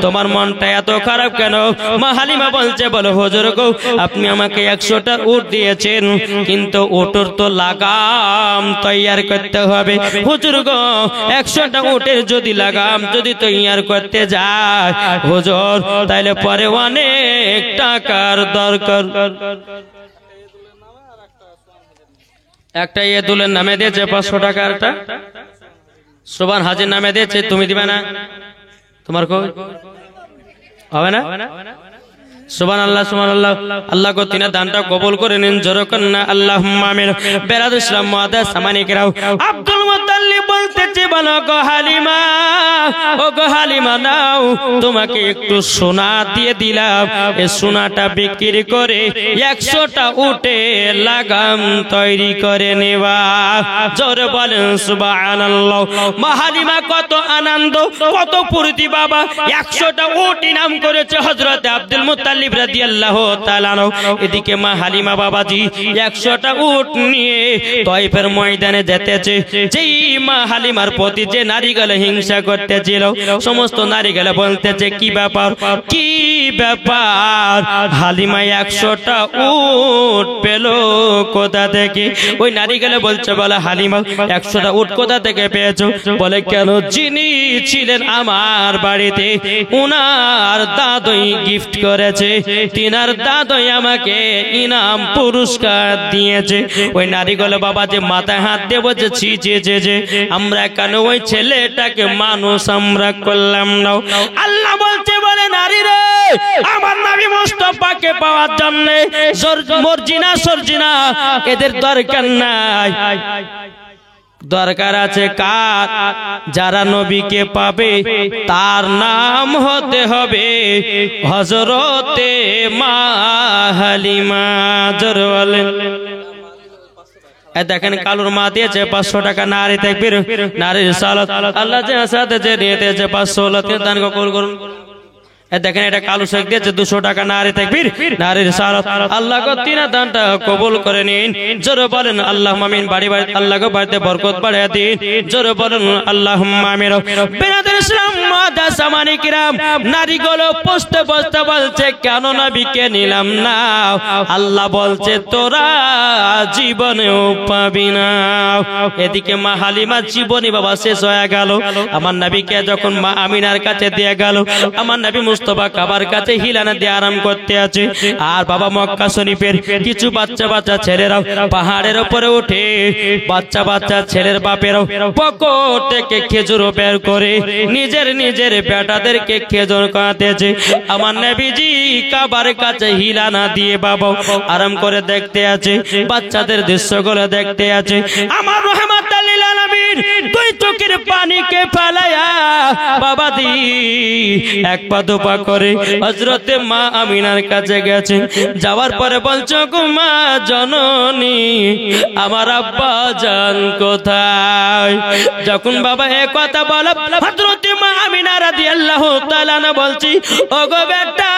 তোমার মনটা এত খারাপ কেন মা হালিমা বলছে বলো হুজুর গো আপনি আমাকে 100টা উট দিয়েছেন কিন্তু উটের তো লাগাম তৈয়ার করতে হবে হুজুর গো 100টা উটের যদি লাগাম যদি তৈয়ার করতে যায় হুজুর তাইলে পরে অনেক টাকার দরকার একটা ইয়েদুলের নামে দিয়েছে 500 টাকারটা সুবহান হাজির নামে দিয়েছে তুমি দিবে না তোমার কো হবে না সুবহানাল্লাহ সুবহানাল্লাহ আল্লাহ গো তিনা দানটা কবুল করে নিন জোরে কন্না আল্লাহুম্মা আমিন বেরাদার ইসলাম মুআজ্জিন সামানিকেরা আব্দুল মুত্তালিব বলতেছে বলো গো হালিমা ও গো হালিমা নাও তোমাকে একটু সোনা দিয়ে দিলাম এই সোনাটা বিক্রি করে 100টা উটে লাগাম তৈরি করে নেবা জোরে বলেন সুবহানাল্লাহ মা হালিমা কত আনন্দ কত ফুর্তি বাবা 100টা উট ইনাম করেছে হযরত আব্দুল মুত্তালিব রাদিয়াল্লাহু তাআলা এদিকে মা হালিমা বাবাজি 100টা উট নিয়ে তায়েফের ময়দানে যেতেছে যেই মা হালিমার প্রতি যে নারীগুলো হিংসা করতেছিল সমস্ত নারীগুলো বলতেছে কি ব্যাপার হালিমা 100টা উট পেল কোথা থেকে ওই নারীগুলো বলছে বলে হালিমা 100টা উট কোথা থেকে পেয়েছো বলে কেন যিনি ছিলেন আমার বাড়িতে উনার দাদুই গিফট করেছে তিনার দাদুই আমাকে ইনাম পুরস্কার দিয়েছে ওই নারীগুলো বাবা যে মাথায় হাত দিয়ে বলছে যে আমরা কেন ওই ছেলেটাকে মানুষ আমরা করলাম না আল্লাহ বলছে বলে নারী রে আমার নবী মুস্তাফাকে পাওয়ার জন্য মর্জিনা সরজিনা এদের দরকার নাই দরকার আছে কার যারা নবীকে পাবে তার নাম হতে হবে হযরতে মা হালিমা জোরে বলেন দেখেন কালুর মা দিয়েছে 500 টাকা নারী তাকবীর নারীর সালাত আল্লাহ যে সাথে যে দিয়েছে 500 দান কবুল করুন দেখেন এটা কালু শেখ দিয়েছে 200 টাকা নারী তাকবীর নারীর সালাত আল্লাহ গো তিনা দানটা কবুল করে নিন জোরে বলেন আল্লাহুম্মা আমিন বাড়ি বাড়ি আল্লাহ গো বাড়িতে বরকত বাড়িয়ে দিন জোরে বলেন আল্লাহুম্মা আমিন বেরাদার ইসলাম মুআজ্জিন সামানিকেরা নারীগুলো বসতে বলছে কেন নবীকে নিলাম না আল্লাহ বলছে তোরা জীবনেও পাবি না এদিকে মা হালিমা জীবনী বাবা শেষ হয়ে গেল আমার নবীকে যখন মা আমিনার কাছে দিয়ে গেল আমার নবী মুস্তাফা কাবার কাছে হিলানা দিয়ে আরাম করতে আছে। আর বাবা মক্কা শরীফের কিছু বাচ্চা বাচ্চা ছেলেরা পাহাড়ের উপরে উঠে বাচ্চা বাচ্চা ছেলের বাপেরাও পকেট থেকে খেজুর বের করে নিজের নিজের বেটাদেরকে খেজুর খাওয়াতেছে। আমার নবীজি কাবার কাছে হিলানা দিয়ে বাবা আরাম করে দেখতে আছে, বাচ্চাদের দৃশ্যগুলো দেখতে আছে। আমার রহমাতুল লিল আলামিন দুই চোখের পানিকে ফেলায়া বাবা দি এক পা দুপা করে হযরতে মা আমিনার কাছে গেছে। যাওয়ার পরে বলছো গো মা জননী আমার আব্বা জান কোথায়? যখন বাবা এই কথা বলে হযরতে মা আমিনা রাদিয়াল্লাহু তাআলা না বলছি ওগো বেটা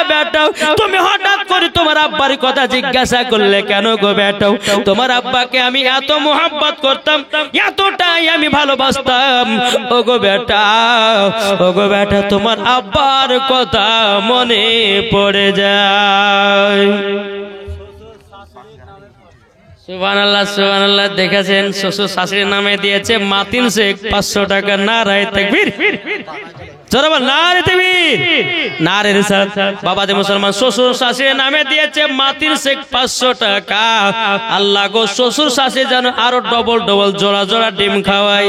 বেটা তুমি হঠাৎ করে তোমার আব্বার কথা জিজ্ঞাসা করলে কেন গো বেটা? তোমার আব্বাকে আমি এত মোহাব্বত করতাম, এতটাই আমি ভালোবাসতাম। ওগো বেটা তোমার আব্বার কথা মনে পড়ে যায়। সুবহানাল্লাহ সুবহানাল্লাহ। দেখেছেন শ্বশুর শাশুড়ির নামে দিয়েছে মাতিন শেখ 500 টাকা। নারায়ে তাকবীর, জোরে বল নারে তাকবীর, নারে রিসালাত। বাবাজি মুসলমান শ্বশুর শাশুড়ির নামে দিয়েছে মাতিন শেখ 500 টাকা। আল্লাহ গো শ্বশুর শাশুড়ি যেন আরো ডবল ডবল জোড়া জোড়া ডিম খাওয়াই।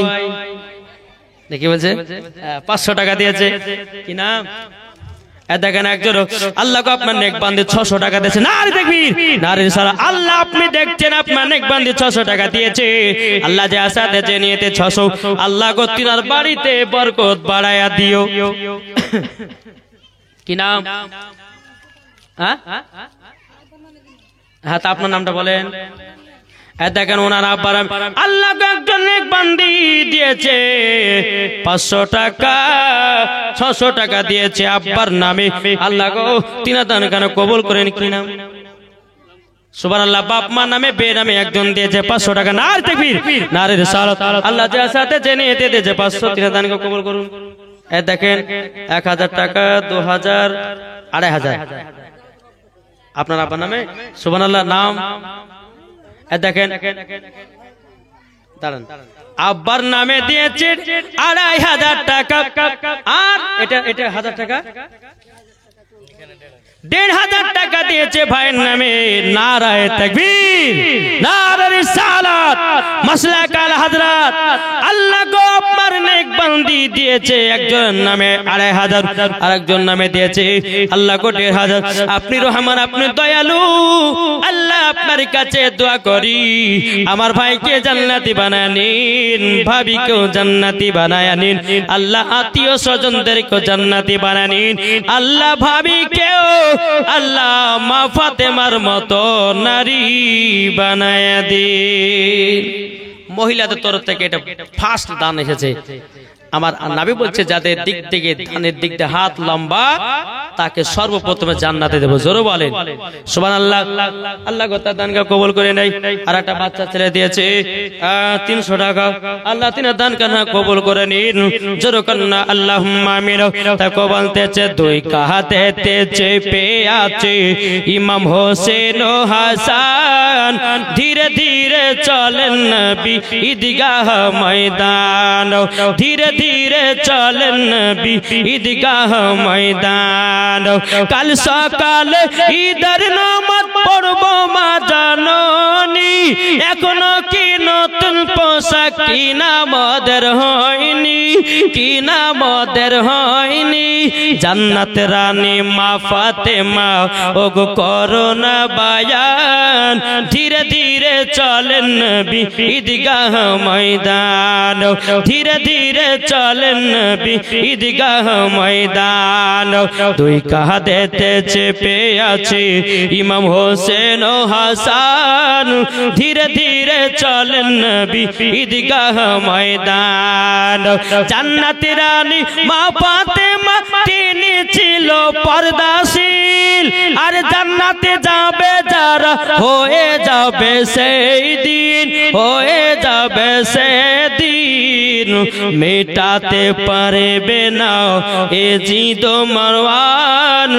দেখি বলছে 500 টাকা দিয়েছে। কি নাম? দেখেন একজন আল্লাহ গো আপনার নেক বান্দে 600 টাকা দিয়েছে। নারে তাকবীর, নারে রিসালাত। আল্লাহ আপনি দেখছেন আপনার নেক বান্দে 600 টাকা দিয়েছে। আল্লাহ যে আশা দিয়েছে নিয়েতে 600। আল্লাহ গো তিনার বাড়িতে বরকত বাড়ায়া দিও। কি নাম? হ্যাঁ তা আপনার নামটা বলেন। দেখেন ওনার আব্বার আল্লাহ একজন নেক বান্দি দিয়েছে 500 টাকা, 600 টাকা দিয়েছে আব্বার নামে। আল্লাহ গো তিনা দান কেন কবুল করেন। কি নাম? সুবহানাল্লাহ। বাপ মা নামে বে নামে একজন দিয়েছে 500 টাকা। নারে তাকবীর, নারে রিসালাত। আল্লাহ যার সাথে জেনে এতে দিয়েছে 500, তিনা দানকে কবুল করুন। দেখেন 1000 টাকা, 2000, 2500 আপনার আব্বার নামে। সুবহানাল্লাহ। নাম দেখেন দাঁড়ান, আব্বার নামে দিয়েছে 2500 টাকা। আর এটা 1000 টাকা, 1500 টাকা দিয়েছে ভাইয়ের নামে। নারায়ে তাকবীর, নারে রিসালাত, মাসলাক আল হযরত। আল্লাহ গো আপনার নেক বান্দি দিয়েছে একজন নামে 2500, আরেকজন নামে দিয়েছে আল্লাহ গো 1500। আপনি রহমান, আপনি দয়ালু। আল্লাহ আপনার কাছে দোয়া করি আমার ভাইকে জান্নাতি বানায় নিন, ভাবিকেও জান্নাতি বানায় নিন। আল্লাহ আত্মীয় স্বজনদেরকে জান্নাতি বানায় নিন। আল্লাহ ভাবিকেও আল্লাহ মা ফাতেমার মতো নারী বানায় দিন। মহিলাদের তরফ থেকে এটা ফার্স্ট দান এসেছে। আমার নবী বলছে যাদের দিক থেকে দানের দিক থেকে হাত লম্বা তাকে সর্বপ্রথমে জান্নাতে দেব। জোরে বলেন সুবহানাল্লাহ। আল্লাহ গোটা দানকে কবুল করে নেয়। আর একটা বাচ্চা ছেলে দিয়েছে 300 টাকা। আল্লাহ তিনার দান কানা কবুল করে নিন। জোরে কন্না আল্লাহুম্মা আমিন। তাকে বলতেছে দুই কাহাতে চেপে আছে ইমাম হোসেন ও হাসান, ধীরে ধীরে চলেন নবী ঈদগাহ ময়দান, ধীরে ধীরে চলেন নবী ঈদগাহ ময়দান। কাল সকালে ঈদের নামাজ পড়ব মা জাননী, এখনো কি নতুন পোশাক কিনা মদের হয়নি, কিনা মদের হয়নি। জান্নাত রানী মা ফাতেমা ওগো করোনা বায়ান, ধীরে ধীরে চলেন নবী ঈদগাহ ময়দান, ধীরে ধীরে চলেন নবী ঈদগাহ ময়দান। দুই কাঁধেতে চেপে আছে ইমাম হোসেন ও হাসান, ধীরে ধীরে চলেন নবী ঈদগাহ ময়দান। জান্নাতি রানী মা ফাতেমা তিনি ছিল পর্দাশীল, আর জান্নাতে যাবে যারা হয়ে যাবে সেই দিন, হয়ে যাবে সেদিন। মেটাতে পারবে না এ জিদ মারওয়ান,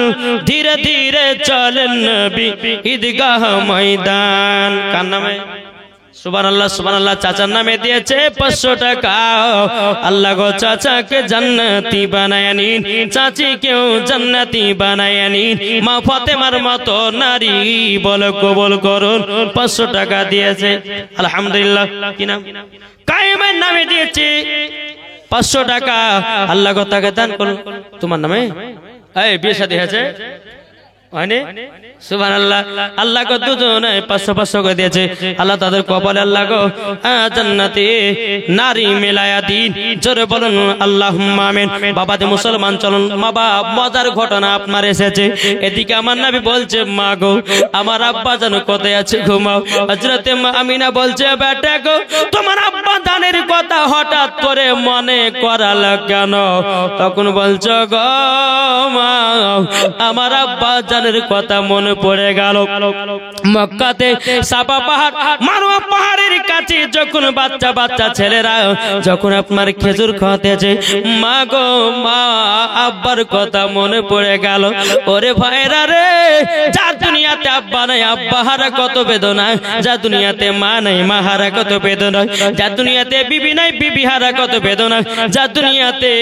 ধীরে ধীরে চলেন নবী ঈদগাহ ময়দান। কার নামে? সুবহানাল্লাহ সুবহানাল্লাহ। চাচার নামে দিয়েছে 500 টাকা। আল্লাহ গো চাচাকে জান্নাতি বানায় নিন, চাচিকেও জান্নাতি বানায় নিন। মা ফাতেমার মতো নারী বল কবুল করুন। 500 টাকা দিয়েছে আলহামদুলিল্লাহ। কি নাম? কায়েমের নামে দিয়েছে 500 টাকা। আল্লাহ গো তাকে দান করুন। তোমার নামে এই বিয়ে শাদী হয়েছে হয়নি? সুবহানাল্লাহ। আল্লাহ গো দুজনে 500 করে দিয়েছে। আল্লাহ তাদের কপালে আল্লাহ গো জান্নাতে নারী মেলায়া দিন। জোরে বলুন আল্লাহুম্মা আমিন। বাবাতে মুসলমান চলুন। বাবা মজার ঘটনা আপনার এসেছে। এদিকে আমার নবী বলছে মা গো আমার আব্বা জান কোথায় আছে ঘুমাও। হযরতে মা আমিনা বলছে বেটা গো তোমার আব্বা জানের কথা হঠাৎ করে মনে করাল কেন? তখন বলছো গো মা আমার আব্বা জানের কথা মনে পড়ে গেল। মক্কাতে সাফা পাহাড় মারওয়া পাহাড়ের কাছে যখন বাচ্চা বাচ্চা ছেলেরা যখন আপনার খেজুর খাওয়াতেছে মা গো মা আব্বার কথা মনে পড়ে গেল। ওরে ভাইরা রে যা দুনিয়াতে আব্বা নাই আব্বা হারা কত বেদনা, যা দুনিয়াতে মা নাই মা হারা কত বেদনা, যা দুনিয়াতে বিবি নাই বিবি হারা কত বেদনা, যা দুনিয়াতে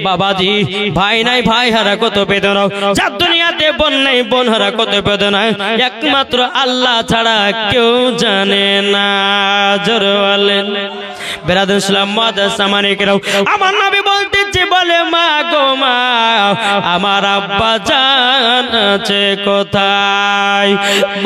বাবাজি ভাই নাই ভাই হারা কত বেদনা, যা দুনিয়াতে বোন নাই বোন হারা কত বেদনা একমাত্র আল্লাহ ছাড়া কেউ জানে না। জোরে বলেন বেরাদুল ইসলাম মাদাস সামানিকরাও। আমার নবী বলতেছে বলে মা গো মা আমার আব্বা জান আছে কোথায়?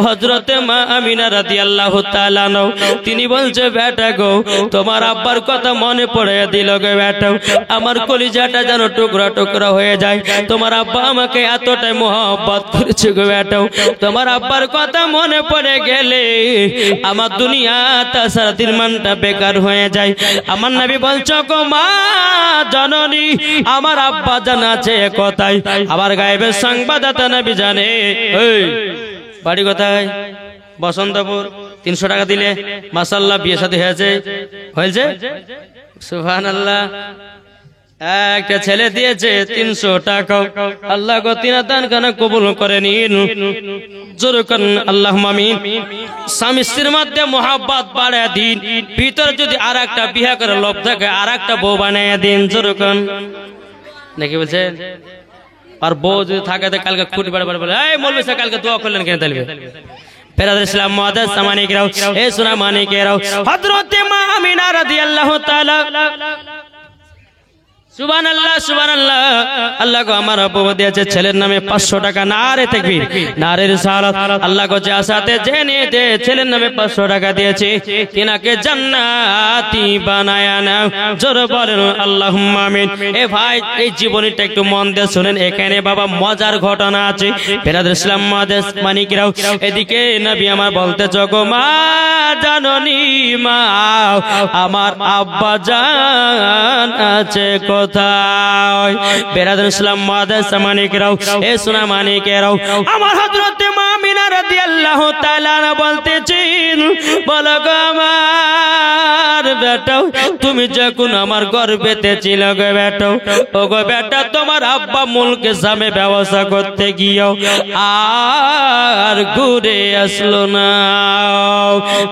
হযরতে মা আমিনা রাদিয়াল্লাহু তাআলা আনহা তিনি বলছে বেটা গো তোমার আব্বার কথা মনে পড়ে দিল গো বেটা, আমার কলিজাটা যেন টুকরা টুকরা হয়ে যায়। তোমার আব্বা আমাকে এতটাই মহব্বত করেছে গো বেটা, তোমার আব্বার কথা মনে পড়ে গেলে আমার দুনিয়া তাছাড়া দিন মানটা বেকার হয়ে যায়। আমার নবী বলছো গো মা জননী আমার আব্বা জান আছে কোথায়? আবার গায়েবের সংবাদদাতা নবী জানে। এই বাড়ি কোথায়? বসন্তপুর। 300 টাকা দিলে মাশাআল্লাহ বিয়ে শাদী হয়েছে হয়েছে সুবহানাল্লাহ। একটা ছেলে দিয়েছে 300 টাকা। আল্লাহ গো তিনার দান খানা কবুল করে নিন। জোরে করুন আল্লাহুম্মা আমিন। স্বামী স্ত্রীর মধ্যে মহব্বত বাড়ায় দিন। ভিতরে যদি আরেকটা বিয়ে করে লোভ থাকে আরেকটা বউ বানায় দিন। জোরে করুন নাকি বলছে? আর বউ যদি থাকে তো কালকে খুঁটি বাড়া বাড়া বলে এই মৌলভী সাহেব কালকে দোয়া করলেন কেন তাহলে? বেরাদুল ইসলাম মুআদ্দাস সামানিকরাও এ সোনা মানিকেরাও হযরতে মা আমিনা রাদিয়াল্লাহু তাআলা সুবহানাল্লাহ সুবহানাল্লাহ। আল্লাহ গো আমার আব্বু দিয়েছে ছেলের নামে 500 টাকা। নারে তাকবীর নারে রিসালাত। আল্লাহ গো যা সাথে জেনে দে ছেলের নামে 500 টাকা দিয়েছে তিনাকে জান্নাতি বানায়া নাও। জোরে বলেন আল্লাহুম্মা আমিন। এ ভাই এই জীবনীটা একটু মন দিয়ে শুনেন। এখানে বাবা মজার ঘটনা আছে। বেরাদুল ইসলাম মুআদ্দাস মানিকেরাও এদিকে নবী আমার বলতে গো মা জাননী মা আমার আব্বা জান আছে কোথায়? বেরাদুল ইসলাম মুআদ্দাস মানিকেরাও এ সোনা মানিকেরাও আমার হযরতে মা আমিনা রাদিয়াল্লাহু তাআলা আনহা বলতেছেন বলো গো আমার বেটা তুমি যখন আমার গর্ভেতে ছিল গো বেটা, ও গো বেটা তোমার আব্বা মুলকে সামে ব্যবসা করতে গিয়েও আর ঘুরে আসলো না।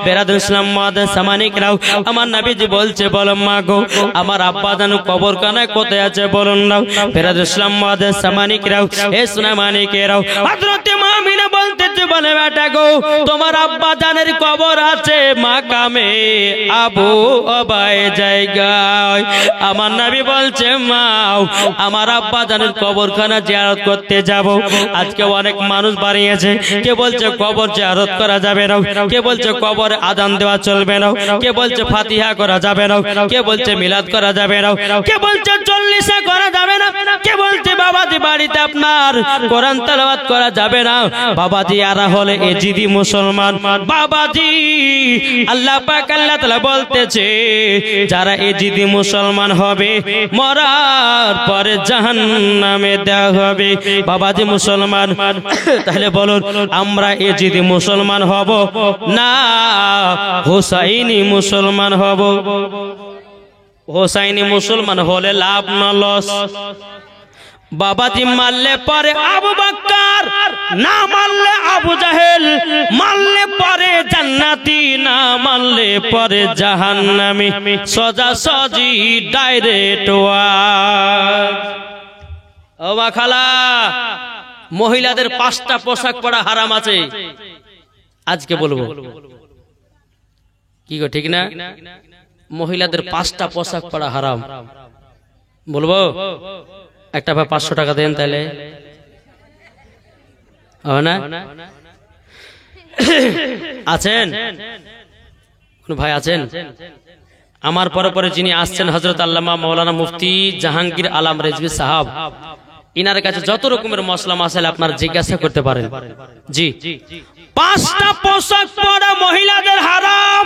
বেরাদুল ইসলাম মুআদ্দাস মানিকেরাও আমার নবীজি বলছে বলো মা গো আমার আব্বা জানো কবর কানায় কোথায় আছে বলুন না। বেরাদুল ইসলাম মুআদ্দাস মানিকেরাও এ সোনা মানিকেরাও হযরতে মা আমিনা বলতেছে বলে বেটা গো তোমার আব্বা জানের কবর আছে মাকামে আবু ওবাই জায়গায়। আমার নবী বলছে মা আমার আব্বা জানের কবরখানা জিয়ারত করতে যাব। আজকে অনেক মানুষ বাড়িয়েছে, কে বলছে কবর জিয়ারত করা যাবে না, কে বলছে কবরে আযান দেওয়া চলবে না, কে বলছে ফাতিহা করা যাবে না, কে বলছে মিলাদ করা যাবে না, কে বলছে চল্লিশা করা যাবে না, কে বলছে বাবাজি বাড়িতে আপনার কোরআন তেলাওয়াত করা যাবে না। বাবাজি এরা হলে এজিদি মুসলমান। বাবাজি আল্লাহ পাক আল্লাহ তাআলা বলতেছে যারা এজিদি মুসলমান হবে মরার পরে জাহান্নামে দেওয়া হবে। বাবাজি মুসলমান তাহলে বলুন আমরা এজিদি মুসলমান হব না হুসাইনি মুসলমান হব? হোসাইনি মুসলমান হলে লাভ না লস? বাবাজি মারলে পরে আবু বকর, না মারলে আবু জাহেল, মারলে পরে জান্নাতি, না মারলে পরে জাহান্নামী, সোজা সজি ডাইরেক্ট ওয়াজ। ও মা খালা, মহিলাদের 5টা পোশাক পরা হারাম আছে, আজকে বলবো। কি গো ঠিক না? মহিলাদের 5টা পোশাক পরা হারাম, বলবো? একটা ভাই 500 টাকা দেন তাহলে না? আছেন কোন ভাই আছেন? আমার পরে পরে যিনি আসছেন হযরত আল্লামা মাওলানা মুফতি জাহাঙ্গীর আলম রেজভী সাহেব, ইনার কাছে যত রকমের মশলা মাসালা আপনারা জিজ্ঞাসা করতে পারেন। জি, 5টা পোশাক পরা মহিলাদের হারাম।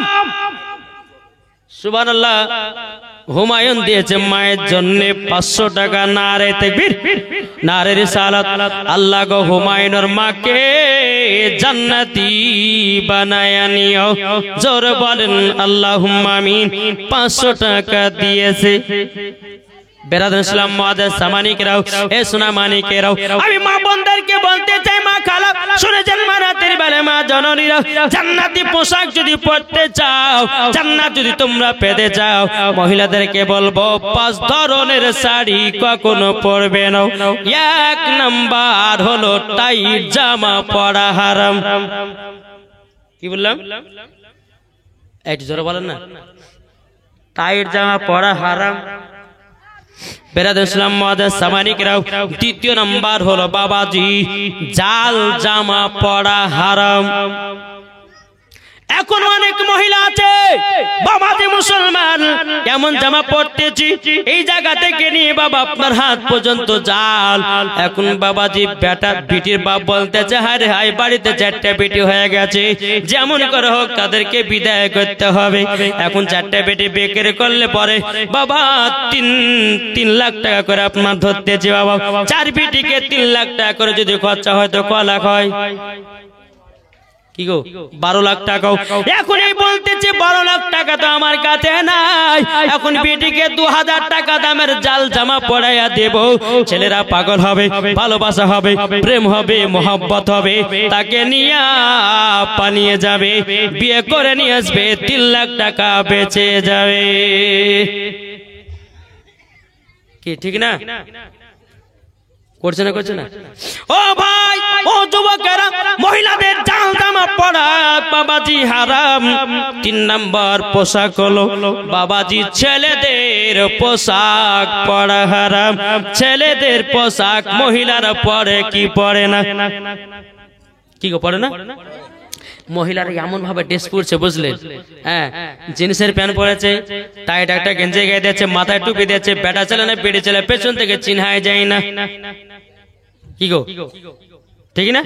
সুবহানাল্লাহ। হুমায়ুন দিয়েছে মায়ের জন্য 500 টাকা। নারে তাকবীর, নারে রিসালাত। আল্লাহ গো হুমায়ুনের মাকে জান্নাতি বানায়া নিও, জোরে বলেন আল্লাহুম্মা আমিন। 500 টাকা দিয়েছে। বেরাদুল ইসলাম মুআদ্দাস সামানিকরাও, এ সোনা মানিকেরাও, আমি মা বোনদেরকে বলতে চাই, মা খালা শুনেছেন, মা রাতের বেলা মা জননীরা, জান্নাতি পোশাক যদি পরতে চাও, জান্নাত যদি তোমরা পেতে চাও, মহিলাদেরকে বলবো 5 ধরনের শাড়ি কখনো পরবে না। 1 নাম্বার হলো টাইট জামা পরা হারাম। কি বললাম? একটু জোরে বলেন না। টাইট জামা পরা হারাম। বেরাদুল ইসলাম মুআদ্দাস সামানিকরাও, 2 নাম্বার হলো বাবাজি জাল জামা পরা হারাম। এখন অনেক মহিলা আছে বাবাজি মুসলমান, এমন জামা পরতেছি এই জায়গা থেকে নিয়ে বাবা আপনার হাত পর্যন্ত জাল। এখন বাবাজি বেটা বিটির বাপ বলতেছে, হায় হায় বাড়িতে 4টা বেটি হয়ে গেছে, যেমন করে হোক তাদেরকে বিদায় করতে হবে। এখন 4টা বেটি বেকের করলে পরে বাবা 3 লাখ টাকা করে আপনার ধরতেছে বাবা। 4 বেটিকে 3 লাখ টাকা করে যদি খরচা হয় তো ক লাখ হয়? কি গো 12 লাখ টাকা। এখন এই বলতেছে 12 লাখ টাকা তো আমার কাছে নাই, এখন বেটিকে 2000 টাকা দামের জাল জামা পরাইয়া দেব। ছেলেরা পাগল হবে, ভালোবাসা হবে, প্রেম হবে, মোহাব্বত হবে, তাকে নিয়ে পালিয়ে যাবে, বিয়ে করে নিয়ে আসবে, 3 লাখ টাকা বেঁচে যাবে। কি ঠিক না? করছে না করছে না? ও ভাই, ও যুবকেরা, মহিলাদের জাল জামা পরা বাবাজি হারাম। 3 নাম্বার পোশাক হলো বাবাজি ছেলেদের পোশাক পরা হারাম। ছেলেদের পোশাক মহিলারা পরে কি পরে না? কি গো পরে না? মহিলারা এমন ভাবে ড্রেস পরছে বুঝলেন, হ্যাঁ, জিন্সের প্যান্ট পরেছে, টাইট একটা গেঞ্জি গায়ে দিয়েছে, মাথায় টুপি দিয়েছে, বেটা ছেলে না বেটি ছেলে পেছন থেকে চিনহাই যায় না। কি গো ঠিক না?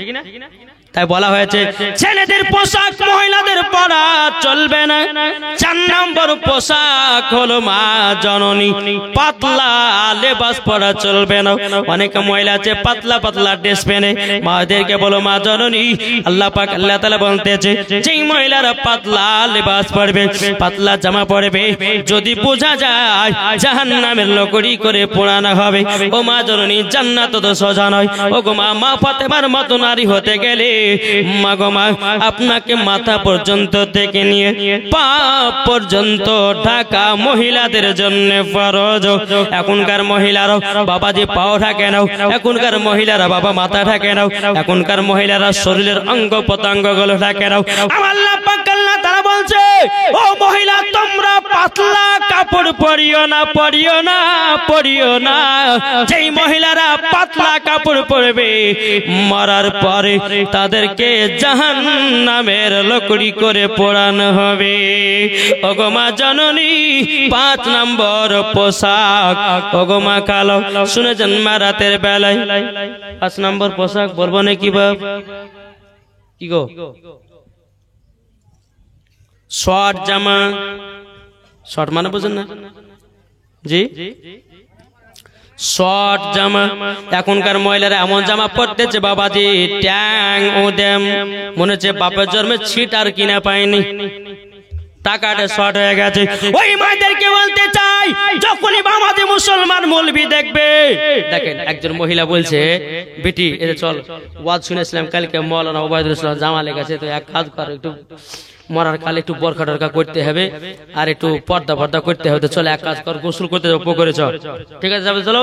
তাই বলা হয়েছে ছেলেদের পোশাক মহিলাদের পরা চলবে না। 4 নম্বর পোশাক হলো মা জননী, পাতলা লেবাস পরা চলবে না। অনেক মহিলা আছে পাতলা পাতলা ড্রেস পরে, মাদেরকে বলো মা জননী, আল্লাহ পাক আল্লাহ তাআলা বলতেছে যেই মহিলারা পাতলা লেবাস পরবে, পাতলা জামা পরবে, যদি বোঝা যায় জাহান্নামের লকড়ি করে পোড়ানো হবে, ও মা জননী জান্নাত তো সোজা নয়। ও গো মা, মা ফাতেমার মতো নারী হতে গেলে মা গো মা, আপনাকে মাথা পর্যন্ত থেকে নিয়ে পা পর্যন্ত ঢাকা মহিলাদের জন্য ফরজ। এখনকার মহিলারা বাবাজি পাও ঢাকে নাও, এখনকার মহিলারা বাবা মাথা ঢাকে নাও, এখনকার মহিলারা শরীরের অঙ্গ প্রত্যঙ্গ গুলো ঢাকে নাও। আল্লাহ পাক আল্লাহ তাআলা বলছে, ও মহিলা তোমরা পাতলা কাপড় পরিও না, পরিও না, পরিও না। যেই মহিলারা পাতলা কাপড় পরবে মরার পরে তাদেরকে জাহান্নামের লকড়ি করে পোড়ানো হবে। ওগো মা জননী, 5 নম্বর পোশাক। ওগো মা কালো, শুনেছেন মা রাতের বেলায় 5 নম্বর পোশাক বলবো নাকি বাপ? কি গো, শর্ট জামা। শর্ট মানে বুঝেন না? জি, শর্ট জামা। এখনকার মহিলারা এমন জামা পরতেছে বাবাজি ট্যাং ও দেম, মনে হচ্ছে বাপের জন্মে ছিট আর কিনা পায়নি। টাকাটা শর্ট হয়ে গেছে। ওই মায়েদেরকে বলতে চাই, যখনই বামাতে মুসলমান মৌলবি দেখবে, দেখেন একজন মহিলা বলছে, বেটি এই চল ওয়াজ শুনেছিলাম কালকে মৌলানা ওবায়দুল ইসলাম জামালের কাছে, তো এক কাজ কর, একটু মরার কালে একটু বরখা টরখা করতে হবে আর একটু পর্দা করতে হবে, তো চলো এক কাজ কর, গোসল করতে যাবো পুকুরে, চল। ঠিক আছে যাবে, চলো।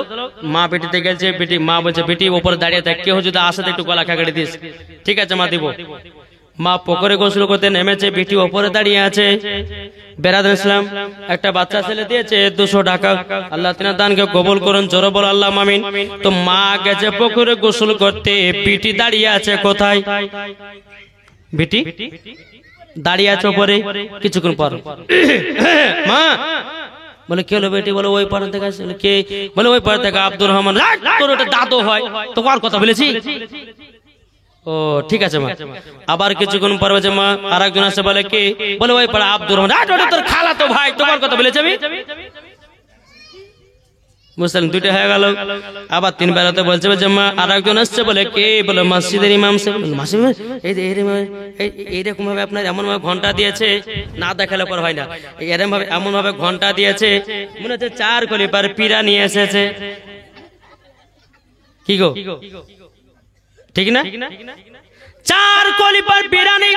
মা বেটিতে গেছে, বেটি মা বলছে বেটি উপরে দাঁড়িয়ে থাক, কেউ যদি আসে একটু গলা খাগড়ে দিস। ঠিক আছে মা দিব। মা পুকুরে গোসল করতে নেমেছে, বেটি ওপরে দাঁড়িয়ে আছে। বেরাদুল ইসলাম একটা বাচ্চা ছেলে দিয়েছে 200 টাকা, আল্লাহ তিনার দানকে কবুল করুন, জোরে বল আল্লাহ আমিন। তো মা গেছে পুকুরে গোসল করতে, বেটি দাঁড়িয়ে আছে কোথায়? বেটি দাঁড়িয়ে আছে ওপরে। কিছুক্ষণ পর মা বলে কে হলো? বেটি বলে ওই পাড়া থেকে আসলে। কে? বলে ওই পাড়া থেকে আব্দুর রহমান। তোর ওটা দাদু হয়, তো কার কথা বলেছি? ও ঠিক আছে মা। আবার কিছুক্ষণ পর বলছে মা আরেকজন আসে, বলে কে? বলে ওই পাড়া আব্দুর রহমান। তোর খালা তো ভাই, তোমার কথা বলেছি আমি। বুঝলেন, দুইটা হয়ে গেল। আবার 3 বেলাতে বলছে মা আরেকজন আসছে, বলে কে? বলে মসজিদের ইমাম সাহেব। এইরকম ভাবে আপনার এমন ভাবে ঘন্টা দিয়েছে, না দেখালে পর হয় না, এমন ভাবে ঘন্টা দিয়েছে মনে হচ্ছে 4 কলি পার পীরা নিয়ে এসেছে। কি গো ঠিক না? 4 কলি পার পীরা নেই।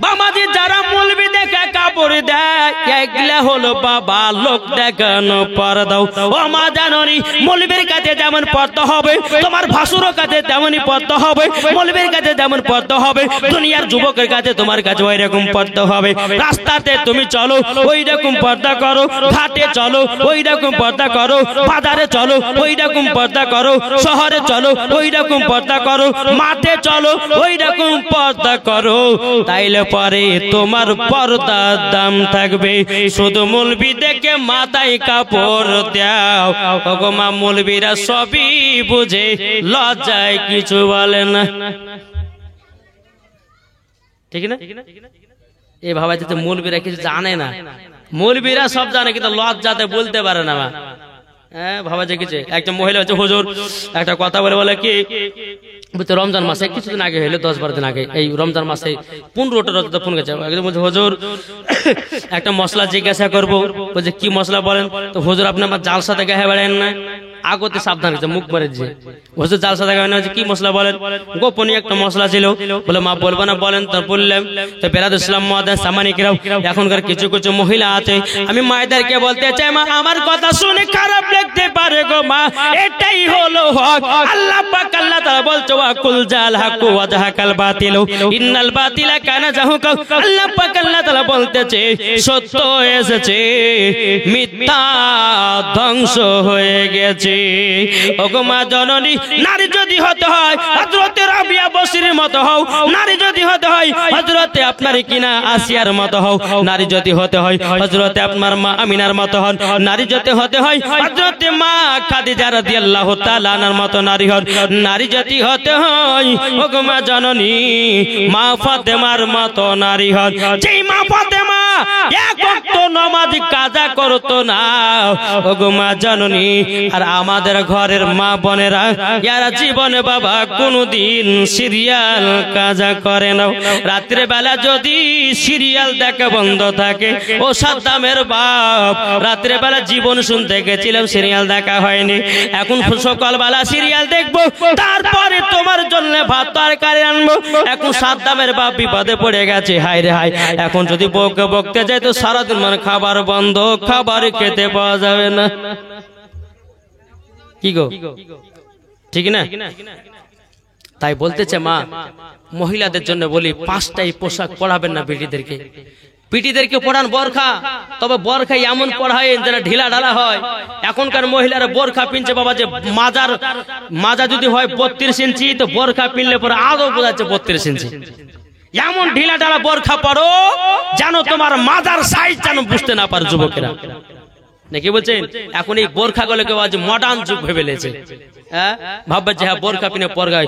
বাবাজি যারা মৌলবি দেখে কাপড় দেয়, এগুলা হলো বাবা লোক দেখানো পর্দা। ও মা জানোনি, মৌলবির কাছে যেমন পর্দা হবে, তোমার ভাসুরের কাছে তেমনই পর্দা হবে। মৌলবির কাছে যেমন পর্দা হবে, দুনিয়ার যুবকের কাছে তোমার কাছে ওই রকম পর্দা হবে। রাস্তাতে তুমি চলো ওই রকম পর্দা করো, ঘাটে চলো ওই রকম পর্দা করো, বাজারে চলো ওই রকম পর্দা করো, শহরে চলো ওই রকম পর্দা করো, মাঠে চলো ওই রকম পর্দা করো, তাইলে পরে তোমার পর্দার দাম থাকবে। শুধু মৌলবি দেখে মাথায় কাপড় দাও, ওগো মা মৌলবিরা সবই বুঝে, লজ্জায় কিছু বলে না। ঠিক না? এ ভাবা যেতে মৌলবিরা কিছু জানে না, মৌলবিরা সব জানে কিন্তু লজ্জাতে বলতে পারে না। হ্যাঁ ভাবা যে কিছু। একটা মহিলা হচ্ছে হুজুর একটা কথা বলে কি রমজান মাসে কিছুদিন আগে হইলো, 10-12 দিন আগে, এই রমজান মাসে 15টা রোজা ফোন গেছে। হুজুর একটা মশলা জিজ্ঞাসা করবো, বলছে কি মশলা বলেন? তো হুজুর আপনি আমার জালসা থেকে বেড়েন না, আগতে সাবধান হয়েছে, মুখ মারে যে হুজুর জালসা থেকে কি মশলা বলেন? গোপনীয় একটা মশলা ছিল। বলে মা বলবো না, বলেন। তো বললাম। তো বেরাদুল ইসলাম মুআদ্দিন সামানিকরাম, এখনকার কিছু কিছু মহিলা আছে, আমি মায়েদেরকে বলতে চাই মা আমার কথা শুনে খারাপ লাগতে পারে গো মা, এটাই হলো হক। আল্লাহ পাক আল্লাহ তাআলা বলছে ওয়াকুল জাল হাকু ওয়া জাহাকাল বাতিল ইন্নাল বাতিলা কানা জাহুকা। আল্লাহ পাক আল্লাহ তাআলা বলতেছে সত্য এসেছে, মিথ্যা ধ্বংস হয়ে গেছে। ওগো মা জননী, নারী যদি হতে হয় হযরতে রাবিয়া বসরির মতো হও, নারী যদি হতে হয় হযরতে আপনার কিনা আসিয়ার মতো হও, নারী যদি হতে হয় হযরতে আপনার মা আমিনার মতো হন, নারী যদি হতে হয় হযরতে মা খাদিজা রাদিয়াল্লাহু তাআলা আনহার মতো নারী হন, নারী যদি হতে হয় ওগো মা জননী মা ফাতেমার মতো নারী হন। যেই মা ফাতেমা এক ওয়াক্ত নামাজ কাজা করতো না ওগো মা জননী, আর আমাদের ঘরের মা বোনেরা যারা জীবনে বাবা কোনদিন সিরিয়াল কাজা করে না। রাত্রে বেলা যদি সিরিয়াল দেখা বন্ধ থাকে, ও সাদ্দামের বাপ রাত্রে বেলা জীবন শুনতে গেছিলাম, সিরিয়াল দেখা হয়নি, এখন সকালবেলা সিরিয়াল দেখবো, তারপরে তোমার জন্য ভাত তরকারি আনবো। এখন সাদ্দামের বাপ বিপদে পড়ে গেছে, হায় রে হায়। এখন যদি বউকে বকতে যায় তো সারাদিন মানে খাবার বন্ধ, খাবার খেতে পাওয়া যাবে না। কি গো ঠিক না? তাই বলতেছে মা মহিলাদের জন্য বলি 5টাই পোশাক পরাবেন না বেটিদেরকে। পিটিদেরকে পড়ান বোরখা, তবে বোরখা এমন পড়ায় যেন ঢিলা ঢালা হয়। এখনকার মহিলারা বোরখা পিনছে বাবা, যে মাজা যদি হয় 32 ইঞ্চি, তো বোরখা পিনলে পরে আদৌ বোঝাচ্ছে 32 ইঞ্চি। এমন ঢিলা ঢালা বোরখা পরো যেন তোমার মাজার সাইজ যেন বুঝতে না পারে যুবকেরা। নাকি বলছেন? এখন এই বোরখা গুলোকে আজ মডার্ন যুগ ভেবে লেছে। ভাববে যে হ্যাঁ বোরখা পিনে পরগায়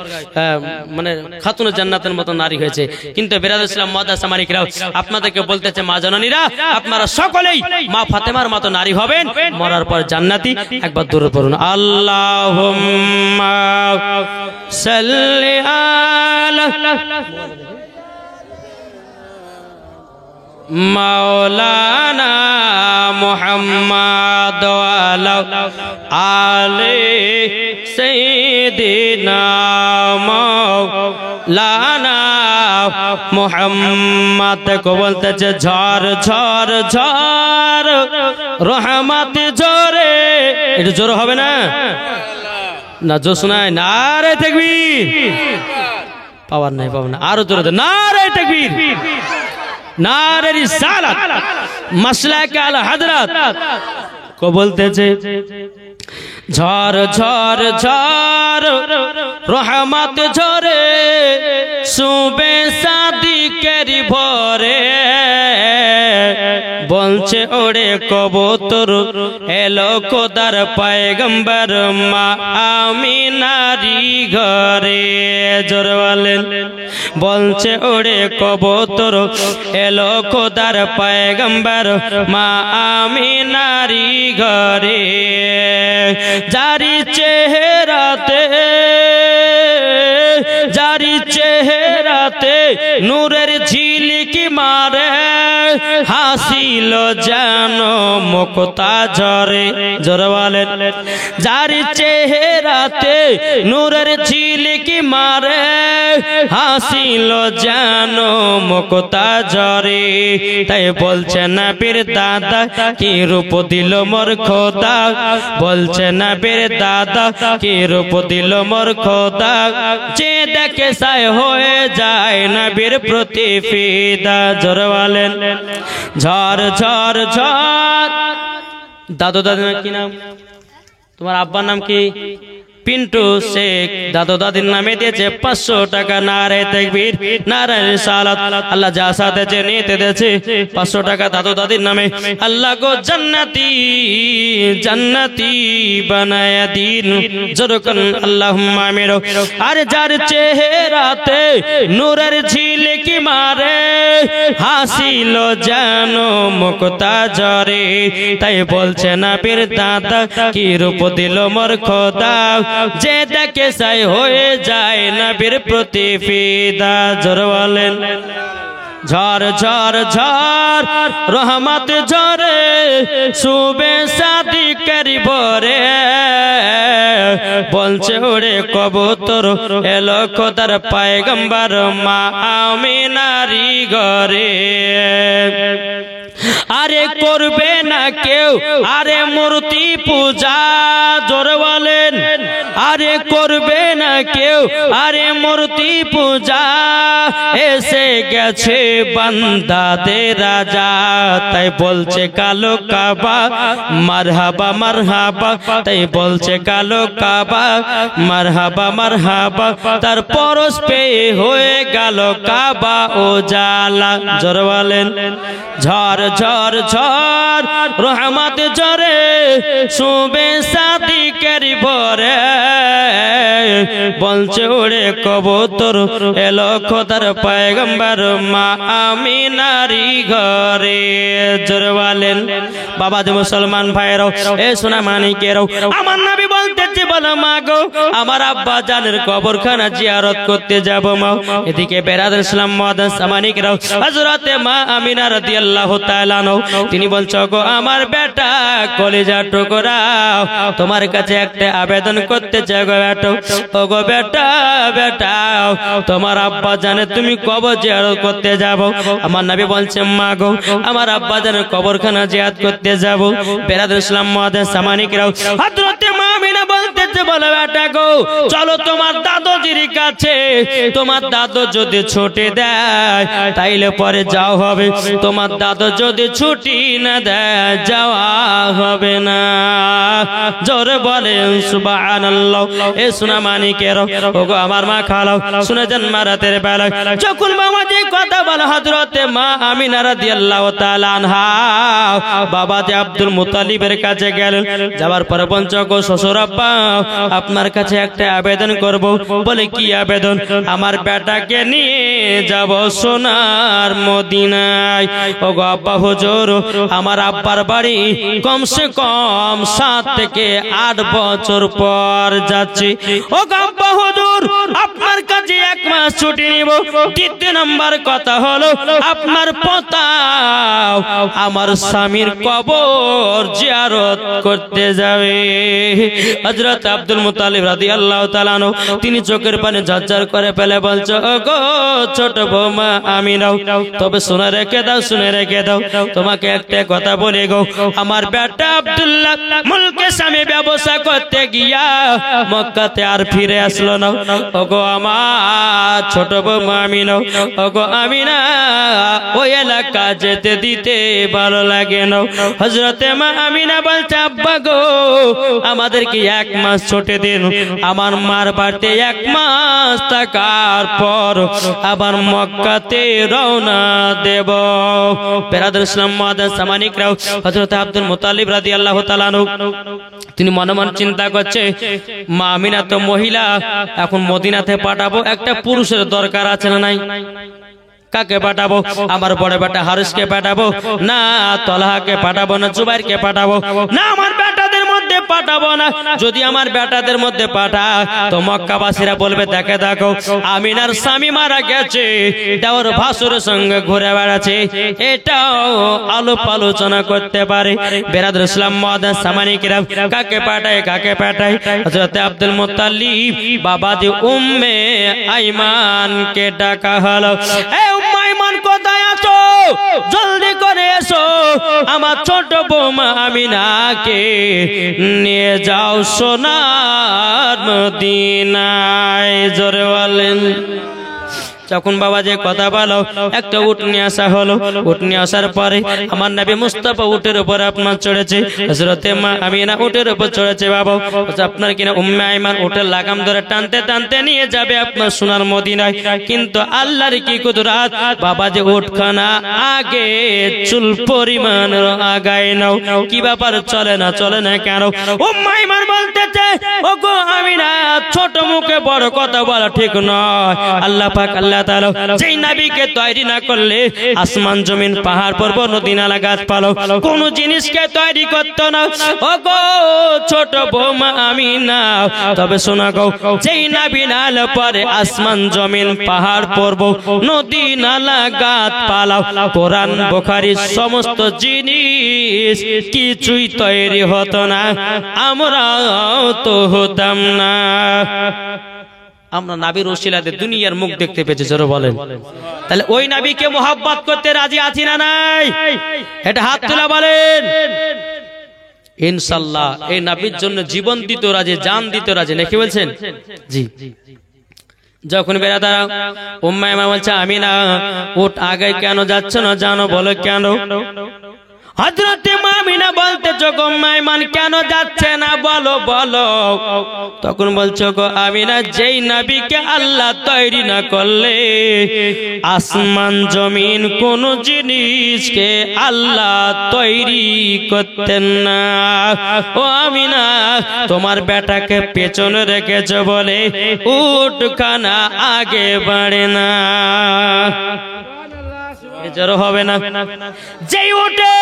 মানে খাতুনে জান্নাতের মতো নারী হয়েছে। কিন্তু বেরাদুল ইসলাম মুআদ্দিন সামানিকরাও আপনাদেরকে বলতেছে মা জননীরা, আপনারা সকলেই মা ফাতেমার মতো নারী হবেন, মরার পর জান্নাতি। একবার দূরে পড়ুন আল্লাহুম্মা সাল্লি আলা মাওলানা মুহাম্মদ ওয়ালা আলে সাইয়্যিদিনা মাওলানা মুহাম্মদ কো বলতেছে ঝড় ঝড় ঝড় রহমত ঝরে। একটু জোর হবে না? না জোর শোনায় নারে তাকবীর। পাওয়ার নাই, পাওয়ার না, আরো জোরে নারে তাকবীর, নারে রিসালাত, মাসলাক আলা হযরত কো বলতেছে ঝড় ঝড় ঝড় রহমত ঝরে সুবে সাদিকের ভরে। বলছে ওরে কবুতর এলো খোদার পয়গম্বর মা আমিনারি ঘরে। জোরে বলেন। বলছে ওরে কবুতর এলো খোদার পয়গম্বর মা আমিনারি ঘরে। জারি চেহারাতে জারি চেহারাতে নূরের ঝিলিকি মারে হাসিল যেন মুক্তা ঝরে। জোরে বলেন। জারি চেহারাতে নূরের ঝিলিকি মারে হাসিল যেন মুক্তা ঝরে। তাই বলছে নবীর দাদা কি রূপ দিল মোর খোদা। বলছে নবীর দাদা কি রূপ দিল মোর খোদা। যে দেখে সায় হয়ে যায় নবীর প্রতি ফিদা। জোরে বলেন। ঝড় ঝড় ঝড়। দাদু দাদির কি নাম? তোমার আব্বার নাম কি? পিন্টু শেখ। দাদু দাদির নামে দিয়েছে 500 টাকা। নারে তাকবীর, নারে রিসালাত। আল্লাহ যা সাথে যে নিতে দিয়েছে 500 টাকা দাদু দাদির নামে। আল্লাহ গো জান্নাতি জান্নাতি বানায়া দিন। যরকন আল্লাহুম্মা আমিন। আর যার চেহারাতে নূরের ঝিলিকি মারে হাসিল যেন মুক্তা ঝরে। তাই বলছে নবীর দাদা কি রূপ দিল মোর খোদা। যে দেখে সাই হয়ে যায় নবীর প্রতি ফিদা। জোরে বলেন। ঝড় ঝড় ঝড় রহমত ঝরে সুবে সাদিকের ভরে। বলছে ওরে কবুতর এলো খোদার পয়গম্বর মা আমিনারি ঘরে। আরে করবে না কেউ আরে মূর্তি পূজা। জোরে বলেন। আরে করবে না কেউ আরে মূর্তি পূজা। এসে গেছে বান্দাদের রাজা। তাই বলছে কালো কাবা মারহাবা মারহাবা। তাই বলছে কালো কাবা মারহাবা মারহাবা। তার পরশ পেয়ে হয়ে গেল কাবা ও জালা। জোরে বলেন। ঝড় ঝড় ঝড় রহমত ঝরে সুবে সাদিকের ভরে। বলছে ওরে কবুতর এলো খোদার পয়গম্বর মা আমিনারি ঘরে। জোরে বলেন। বাবা যে মুসলমান ভাইরাও এ সোনা মানিকেরাও আমার নবী বলতেছে বলো মা গো আমার আব্বা জানের কবরখানা জিয়ারত করতে যাব মা। এদিকে বেরাদার ইসলাম মুআদ্দাস মানিকেরাও হযরতে মা আমিনা রাদিয়াল্লাহু তাআলা তিনি বলছো গো আমার বেটা কলিজা টুকরা তোমার কাছে একটা আবেদন করতে চাই গো বেটা। ও গো বেটা বেটা তোমার আব্বা জানে তুমি কবর জিয়ারত করতে যাব। আমার নবী বলছে মা গো আমার আব্বা জানের কবরখানা জিয়ারত করতে যাব। বেরাদার ইসলাম মুআদ্দাস মানিকেরাও হযরতে মা আমিনা বলতেছে বলো বেটা গো চলো তোমার দাদুজির কাছে। তোমার দাদু যদি ছুটি দেয় তাইলে পরে যাও হবে। তোমার দাদু যদি ছুটি না দেয় যাওয়া হবে না। জোরে বলেন সুবহানাল্লাহ। এ সোনা মানিকের ওগো আমার মা খালাও শুনে যান মারাতের বেলা যখন মামাজি কথা বলে হযরতে মা আমিনা রাদিয়াল্লাহু তাআলা আনহা বাবা যে আব্দুল মুত্তালিবের কাছে গেলেন। যাওয়ার পরে বলছো গো শ্বশুর আব্বা আপনার কাছে একটা আবেদন করব। বলে কি আবেদন? আমার বেটাকে নিয়ে যাব সোনার মদিনায়। ওগো আব্বা হুজুর, আমার আব্বার বাড়ি কমসে কম 7 থেকে 8 বছর পর যাচ্ছি। ওগো আব্বা হুজুর, আপনার কাছে 1 মাস ছুটি নিব। দ্বিতীয় নাম্বার কথা হলো, আপনার পোতাও আমার স্বামীর কবর জিয়ারত করতে যাবে। হযরত আব্দুল মুত্তালিব রাদিয়াল্লাহু তাআলা আনহু তিনি চোখের পানি ঝরঝর করে ফেলে বলছে, ওগো ছোট বৌমা আমিনা, তবে শুনে রেখে দাও, শুনে রেখে দাও, তোমাকে একটা কথা বলে গো, আমার বেটা আব্দুল্লাহ মুলকে স্বামী ব্যবসা করতে গিয়া মক্কাতে আর ফিরে আসলো না। ওগো আমার ছোট বৌমা আমিনা, ওগো আমিনা, ওই এলাকা যেতে দিতে ভালো লাগে না। হযরতে মা আমিনা বলছে, আব্বা গো, আমাদেরকে 1 মাস ছুটি দিন। আমার মার বাড়িতে 1 মাস থাকার পর আবার মক্কাতে রওনা দেব। বেরাদর ইসলাম মুআদ্দাস সামানিকরাও, হযরত আব্দুল মুত্তালিব রাদিয়াল্লাহু তাআলা আনহু তিনি মনে মনে চিন্তা করছে, মা আমিনা তো মহিলা, এখন মদিনাতে পাঠাবো, একটা পুরুষের দরকার আছে না নাই? কাকে পাঠাবো? আমার বড় বেটা হারিসকে পাঠাবো না, তলহাকে পাঠাবো না, জুবাইরকে পাঠাবো না, আমার বেটাদের মধ্যে পাঠাবো না? যদি আমার বেটাদের মধ্যে পাঠা তো মক্কাবাসীরা বলবে, দেখে দেখো আমিনার স্বামী মারা গেছে, দেওর ভাসুরের সঙ্গে ঘুরে বেড়াচ্ছে। এটাও আলোচনা করতে পারে। বেরাদর ইসলাম মুআদ্দাস সামানিকরা, কাকে পাঠায়, কাকে পাঠায়? হযরত আব্দুল মুত্তালিব বাবাজি উম্মে আইমানকে ডাকা হলো। উম্মে আইমান কোথায় আছো? জলদি করে এসো, আমার ছোট বৌমা আমিনাকে নিয়ে যাও সোনার মদিনায়। জোরে বলেন। যখন বাবা যে কথা বলো, একটা উট নিয়ে আসা হলো। উট নিয়ে আসার পরে আমার নবী মুস্তাফা উটের উপর আপনার চড়েছে, হযরতে মা আমিনা উটের উপর চড়েছে। বাবা আপনার কিনা উম্মে আইমান উটের লাগাম ধরে টানতে টানতে নিয়ে যাবে আপনার সোনার মদিনায়। কিন্তু আল্লাহর কি কুদরত, বাবা যে উটখানা আগে চুল পরিমাণ আগায় নাও। কি ব্যাপার, চলে না, চলে না কেন? উম্মে আইমান বলতেছে, ওগো আমিনা, ছোট মুখে বড় কথা বলা ঠিক নয়। আল্লাহ পাক আল্লাহ তাআলা যেই নবীকে তৈরি না করলে আসমান জমিন পাহাড় পর্বত নদী নালা গাছপালা কোন জিনিসকে তৈরি করত না। ওগো ছোট বৌমা আমিনা, তবে শোনা গো, যেই নবী নাল পরে আসমান জমিন পাহাড় পর্বত নদী নালা গাছপালা কোরআন বুখারীর সমস্ত জিনিস কিছুই তৈরি হতো না, আমরাও তো হতাম না। আমরা নবীর ওসিলাতে দুনিয়ার মুখ দেখতে পেয়েছি। জোরে বলেন। তাহলে ওই নবীকে মোহাব্বত করতে রাজি আছি না নাই? এটা হাত তুলে বলেন। ইনশাআল্লাহ এই নবীর জন্য জীবন দিতে রাজি, জান দিতে রাজি, নাকি বলছেন? জি। যখন বেরাদারা উম্মে আইমান বলছে, আমিনা উট আগে কেন যাচ্ছে না জানো? বলো কেন? হযরতে মা আমিনা বলতে, গো উম্মে আইমান কেন যাচ্ছে না বলো বলো। তখন বলছো, গো আমিনা, যেই নবীকে আল্লাহ তৈরি না করলে আসমান জমিন কোন জিনিসকে আল্লাহ তৈরি করতেন না। ও আমিনা, তোমার বেটাকে পেছনে রেখেছো বলে উটখানা আগে বাড়ে না। জোর হবে না? যেই উঠে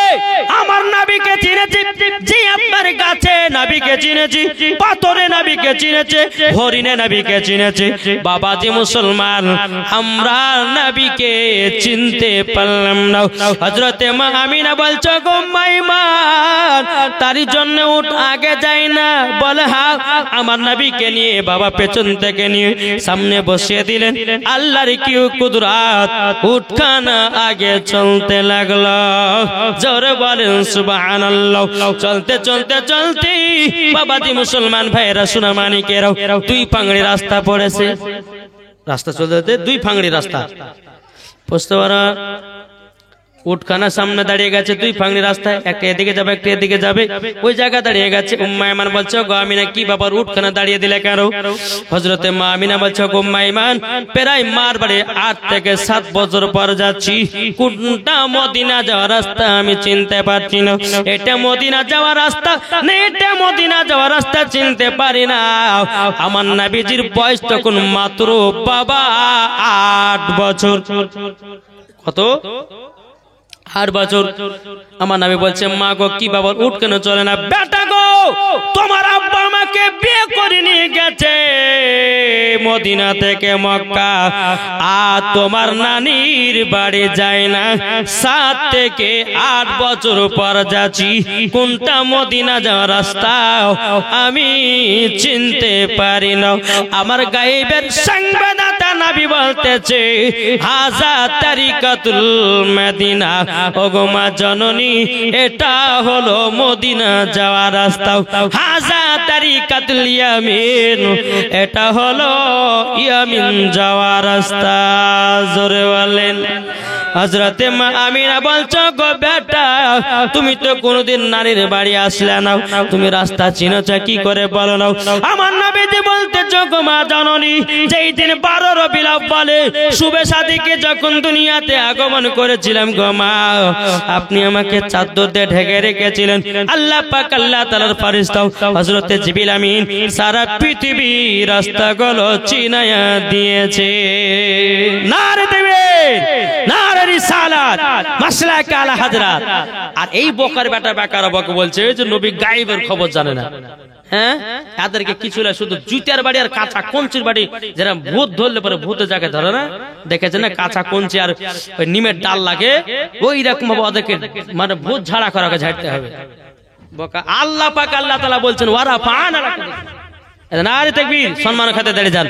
আমার নবীকে চিনেছি, যে আপনার গাছে নবীকে চিনেছি, পাথরে নবীকে চিনেছে, হরিণে নবীকে চিনেছে। বাবাজি মুসলমান, আমরা নবীকে চিনতে পারলাম না। হযরতে মা আমিনা বলছো, গো উম্মে আইমান, তার জন্য উট আগে যায় না? বলে হ্যাঁ। আমার নবীকে নিয়ে বাবা পেছন থেকে নিয়ে সামনে বসিয়ে দিলেন। আল্লাহর কি কুদরত, উটখানা আগে চলতে লাগলো। জোরে বলেন সুবহানাল্লাহ। চলতে চলতে চলতে বাবাজি মুসলমান ভাইরা, সোনা মানিকেরাও, 2 ফাংড়ি রাস্তা পড়েছে। রাস্তা চলতে 2 ফাংড়ি রাস্তা বুঝতে পারা উটখানা সামনে দাঁড়িয়ে গেছে, দুই ফাংনি রাস্তায়, একটা এদিকে যাবে একটা এদিকে যাবে, ওই জায়গা দাঁড়িয়ে গেছে। উম্মে আইমান বলছে গো আমিনা কি ব্যাপার উটখানা দাঁড়িয়ে দিলে কেন? হযরতে মা আমিনা বলছে গো উম্মে আইমান প্রায় মার বাড়ি 8 থেকে 7 বছর পর যাচ্ছি, কোনটা মদিনা যাওয়ার রাস্তা আমি চিনতে পারছি না, এটা মদিনা যাওয়ার রাস্তা না এটা মদিনা যাওয়ার রাস্তা চিনতে পারি না। আমার নবীজির বয়স তখন মাত্র বাবা 8 বছর। কত? 8 বছর। আমার নবী বলছে মা গো কি বাবা উঠ কেন চলে না? বেটা গো তোমার আব্বা আমাকে বিয়ে করে নিয়ে গেছে মদিনা থেকে মক্কা, আর তোমার নানির বাড়ি যায় না, 7 থেকে 8 বছর পর যাচ্ছি, কোনটা মদিনা যাওয়ার রাস্তা আমি চিনতে পারি না। আমার গায়েবের সংবাদদাতা নবী বলতেছে হাজা তারিকাতুল মদিনা, ওগো মা জননী এটা হলো মদিনা যাওয়ার রাস্তা, হাজা তারিকাতুল ইয়ামিন এটা হলো ইয়ামিন যাওয়ার রাস্তা। জোরে বলেন। হযরতে মা আমিনা বলছো গো বেটা তুমি তো কোনোদিন নারীর বাড়ি আসলে না, তুমি রাস্তা চিনোছ কি করে বলো না? আমার নবীজি বলতেছো গো মা জননী যেই দিন 12 রবিউল আউয়ালে শুভে সাদিকে যখন দুনিয়াতে আগমন করেছিলাম গো মা, আপনি আমাকে চাদর দিয়ে ঢেকে রেখেছিলেন। আল্লাহ পাক আল্লাহ তাআলার ফেরেশতা হযরতে জিবরিল আমিন সারা পৃথিবী রাস্তাগুলো চিনায়া দিয়েছে। নারে তাকবীর, নারে রিসালাত, মাসলাক আলা হযরত। আর এই বোকার বেটা বেকার বক বলছে যে নবী গায়েবের খবর জানে না। হ্যাঁ তাদেরকে কিছু না, শুধু জুতার বাড়ি আর কাঁচা কঞ্চির বাড়ি, যারা ভূত ধরলে পরে ভূতের জায়গায় ধরে না, দেখেছে না কাঁচা কঞ্চি আর ওই নিমের ডাল লাগে, ওই রকম ভাবে ওদেরকে মানে ভূত ঝাড়া করাকে ঝাড়তে হবে। বোকা আল্লাহ পাক আল্লাহ তাআলা বলছেন ওয়ারা পান। নারে তাকবীর, সম্মান খাতে দাঁড়িয়ে যান।